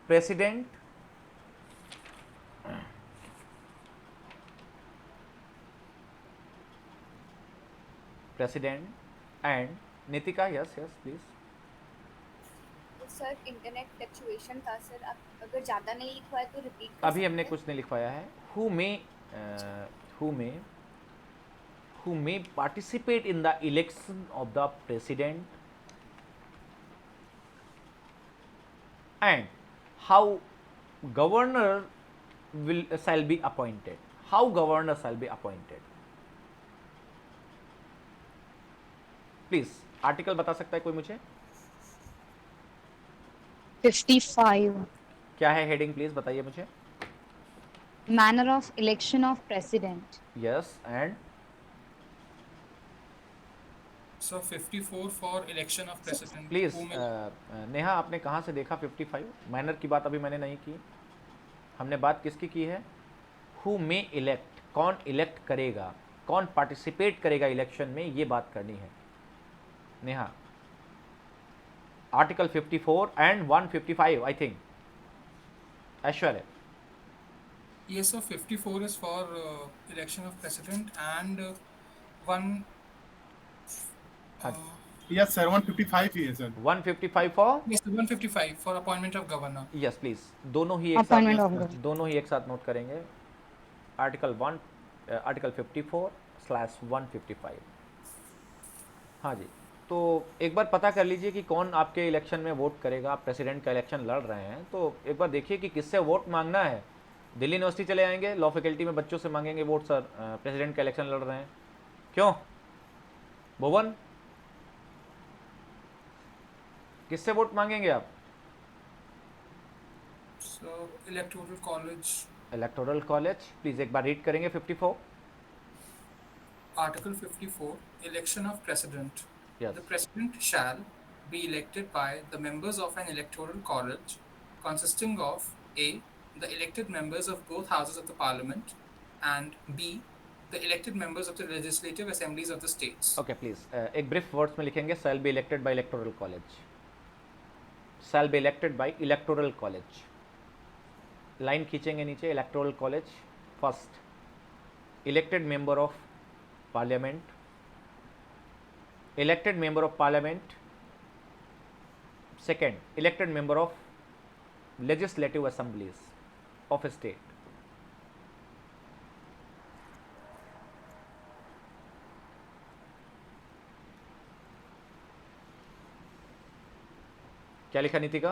president and Nitika, yes please. Sir internet fluctuation था sir, आप अगर ज़्यादा नहीं लिखवाए तो रिपीट कर अभी हमने सकते हैं? कुछ नहीं लिखवाया है। who may participate in the election of the president and how governor shall be appointed. How governor shall be appointed, please article बता सकता है कोई मुझे? 55. क्या है हेडिंग, प्लीज बताइए मुझे। Manner of election of president. Yes and so 54 for election of president. Please Neha, आपने कहाँ से देखा 55? मैनर की बात अभी मैंने नहीं की, हमने बात किसकी की है? हु मे इलेक्ट, कौन इलेक्ट करेगा, कौन पार्टिसिपेट करेगा इलेक्शन में, ये बात करनी है Neha. Article 54 and 155 I think. Aishwarya. Yes, so 54 is for election of president and one. हाँ। Yes, sir. 155 ही है sir. 155 for, Yes, 155 for appointment of governor. Yes please, दोनों ही एक Appointment of साथ, governor. दोनों ही एक साथ नोट करेंगे। आर्टिकल 54/155। हाँ जी, तो एक बार पता कर लीजिए कि कौन आपके इलेक्शन में वोट करेगा। आप प्रेसिडेंट का इलेक्शन लड़ रहे हैं तो एक बार देखिए कि किससे वोट मांगना है। दिल्ली यूनिवर्सिटी चले आएंगे, लॉ फैकल्टी में बच्चों से मांगेंगे वोट, सर प्रेसिडेंट का इलेक्शन लड़ रहे हैं, क्यों भुवन, किससे वोट मांगेंगे आप? So, electoral college, electoral college, please एक बार रीड करेंगे 54। Article 54, election of president. Yes. The president shall be elected by the members of an electoral college consisting of A. The elected members of both houses of the parliament, and B. The elected members of the legislative assemblies of the states. Okay please एक brief words में लिखेंगे, shall be elected by electoral college, shall be elected by electoral college. Line खींचेंगे नीचे, electoral college first, elected member of parliament, elected member of parliament, second elected member of legislative assemblies of state. क्या लिखा Nitika?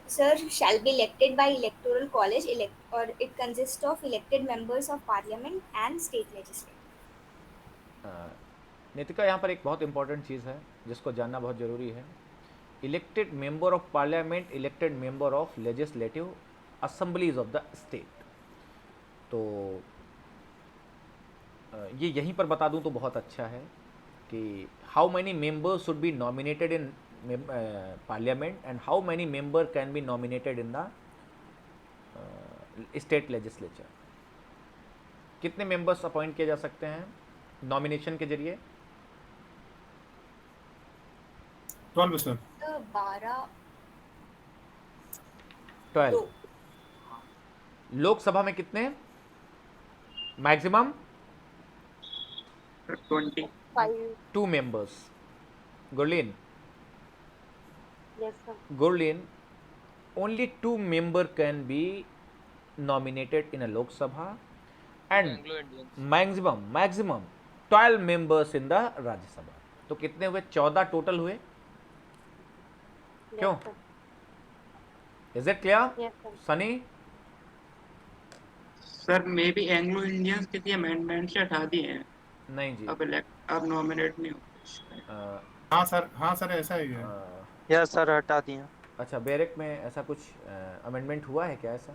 Sir, shall be elected by electoral college, or it consists of elected members of parliament and state legislature. Nitika, यहाँ पर एक बहुत important चीज़ है जिसको जानना बहुत ज़रूरी है। Elected member of parliament, elected member of legislative assemblies of the state. तो ये यहीं पर बता दूं तो बहुत अच्छा है कि how many members should be nominated in parliament and how many member can be nominated in the state legislature. कितने मेंबर्स अपॉइंट किए जा सकते हैं नॉमिनेशन के जरिए? 12 सर। 12। लोकसभा में कितने maximum? 20। 2 members. Gurleen, Yes, sir. Gurleen, only 2 member can be nominated in a Lok Sabha and Anglo-Indians. maximum 12 members in the Rajya Sabha। तो कितने हुए? 14 टोटल हुए। क्यों? Yes, sir. Is it clear? Yes, sir. Sunny? Sir may be Anglo Indians किसी amendment से हटा दिए हैं, नहीं जी, अब नॉमिनेट नहीं हो। हाँ सर ऐसा ही है। यस सर, हटा दिया। अच्छा, बैरक में ऐसा कुछ अमेंडमेंट हुआ है क्या ऐसा?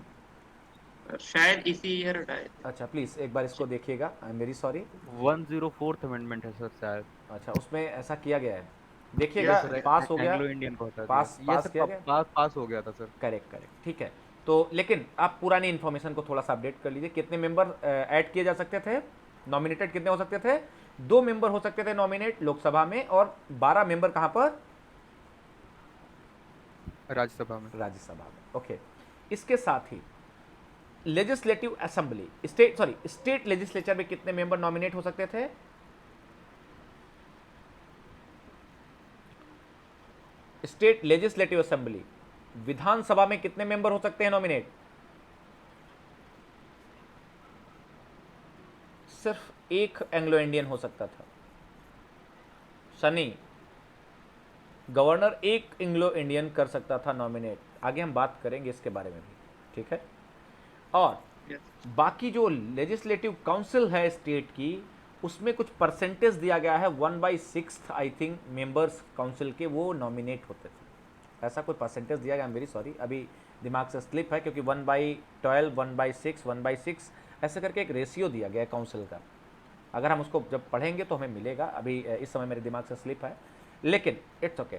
शायद इसी ईयर हटाए थे। अच्छा प्लीज एक बार इसको देखिएगा, आई am very sorry. 104th amendment है सर शायद। अच्छा, उसमें ऐसा किया गया है, देखिएगा। पास हो गया, एंग्लो इंडियन को हटा दिया। पास किया गया, पास हो गया था सर। करेक्ट, ठीक है। तो लेकिन आप पुरानी इन्फॉर्मेशन को थोड़ा सा अपडेट कर लीजिए। कितने मेंबर ऐड किए जा सकते थे? नॉमिनेटेड कितने हो सकते थे? 2 मेंबर हो सकते थे नॉमिनेट लोकसभा में, और 12 मेंबर कहां पर? राज्यसभा में। राज्यसभा में, ओके। इसके साथ ही लेजिस्लेटिव असेंबली, स्टेट लेजिस्लेचर में कितने मेंबर नॉमिनेट हो सकते थे? स्टेट लेजिस्लेटिव असेंबली, विधानसभा में कितने मेंबर हो सकते हैं नॉमिनेट? सिर्फ एक एंग्लो इंडियन हो सकता था। सनी, गवर्नर एक एंग्लो इंडियन कर सकता था नॉमिनेट। आगे हम बात करेंगे इसके बारे में भी, ठीक है। और बाकी जो लेजिस्लेटिव काउंसिल है स्टेट की, उसमें कुछ परसेंटेज दिया गया है, 1/6 आई थिंक मेंबर्स काउंसिल के वो नॉमिनेट होते थे। ऐसा कोई परसेंटेज दिया गया, आई एम वेरी सॉरी, अभी दिमाग से स्लिप है, क्योंकि 1/12, 1/6, 1/6 ऐसे करके एक रेशियो दिया गया है काउंसिल का। अगर हम उसको जब पढ़ेंगे तो हमें मिलेगा, अभी इस समय मेरे दिमाग से स्लिप है, लेकिन इट्स ओके।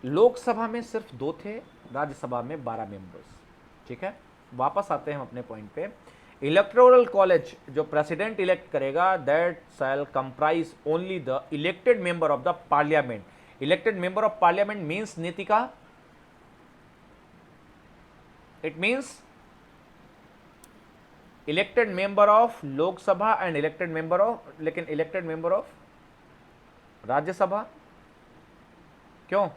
लोकसभा में सिर्फ 2 थे, राज्यसभा में 12 मेंबर्स, ठीक है। वापस आते हैं हम अपने पॉइंट पे। इलेक्टोरल कॉलेज जो प्रेसिडेंट इलेक्ट करेगा, that shell comprise only the elected member of the parliament. Elected member of parliament means Nitika, it means elected member of Lok Sabha and elected member of, लेकिन इलेक्टेड मेंबर ऑफ राज्यसभा। क्यों?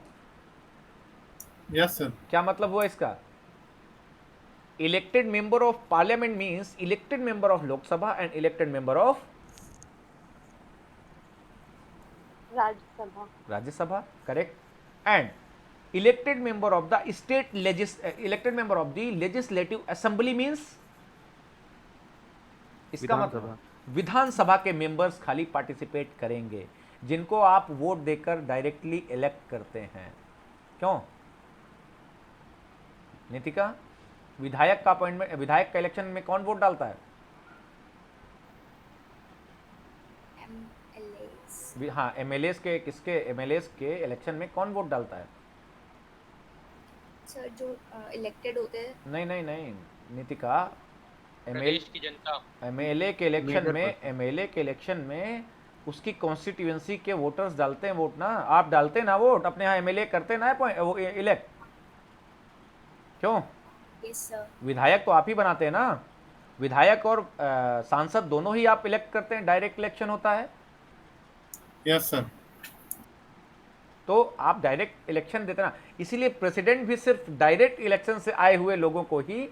Yes sir. क्या मतलब हुआ इसका? Elected member of parliament means elected member of Lok Sabha and elected member of Rajya Sabha, correct. And elected member of the elected member of the legislative assembly means इसका मतलब विधानसभा के members खाली participate करेंगे, जिनको आप वोट देकर डायरेक्टली इलेक्ट करते हैं। क्यों नीतिका, विधायक का अपॉइंटमेंट, विधायक का इलेक्शन में कौन वोट डालता है? हाँ, एमएलएस के, किसके एमएलएस के इलेक्शन में कौन वोट डालता है? सर जो इलेक्टेड होते हैं। नहीं नहीं नहीं नीतिका, प्रदेश की जनता। एमएलए के इलेक्शन में, एमएलए के इलेक्शन में उसकी कॉन्स्टिट्यूएंसी के वोटर्स डालते हैं वोट ना। आप डालते ना वोट, अपने यहाँ एमएलए करते ना वो इलेक्ट। क्यों? Yes sir. विधायक तो आप ही बनाते हैं ना, विधायक और सांसद दोनों ही आप इलेक्ट करते हैं, डायरेक्ट इलेक्शन होता है। Yes sir. तो आप डायरेक्ट इलेक्शन देते ना, इसीलिए प्रेसिडेंट भी सिर्फ डायरेक्ट इलेक्शन से आए हुए लोगों को ही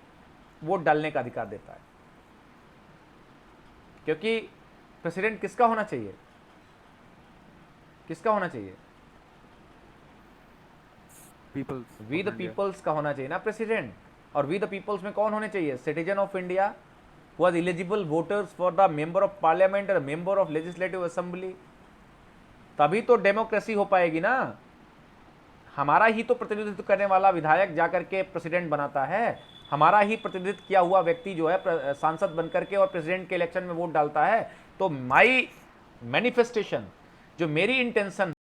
वोट डालने का अधिकार देता है। क्योंकि प्रेसिडेंट किसका होना चाहिए? किसका होना चाहिए? पीपल्स, वी द पीपल्स का होना चाहिए ना प्रेसिडेंट। और वी द पीपल्स में कौन होने चाहिए? Citizen of India who are eligible voters for the member of parliament और मेंबर ऑफ लेजिस्लेटिव असेंबली। तभी तो डेमोक्रेसी हो पाएगी ना। हमारा ही तो प्रतिनिधित्व करने वाला विधायक जाकर के प्रेसिडेंट बनाता है, हमारा ही प्रतिनिधित्व किया हुआ व्यक्ति जो है सांसद बनकर के और प्रेसिडेंट के इलेक्शन में वोट डालता है। तो माई मैनिफेस्टेशन, जो मेरी इंटेंशन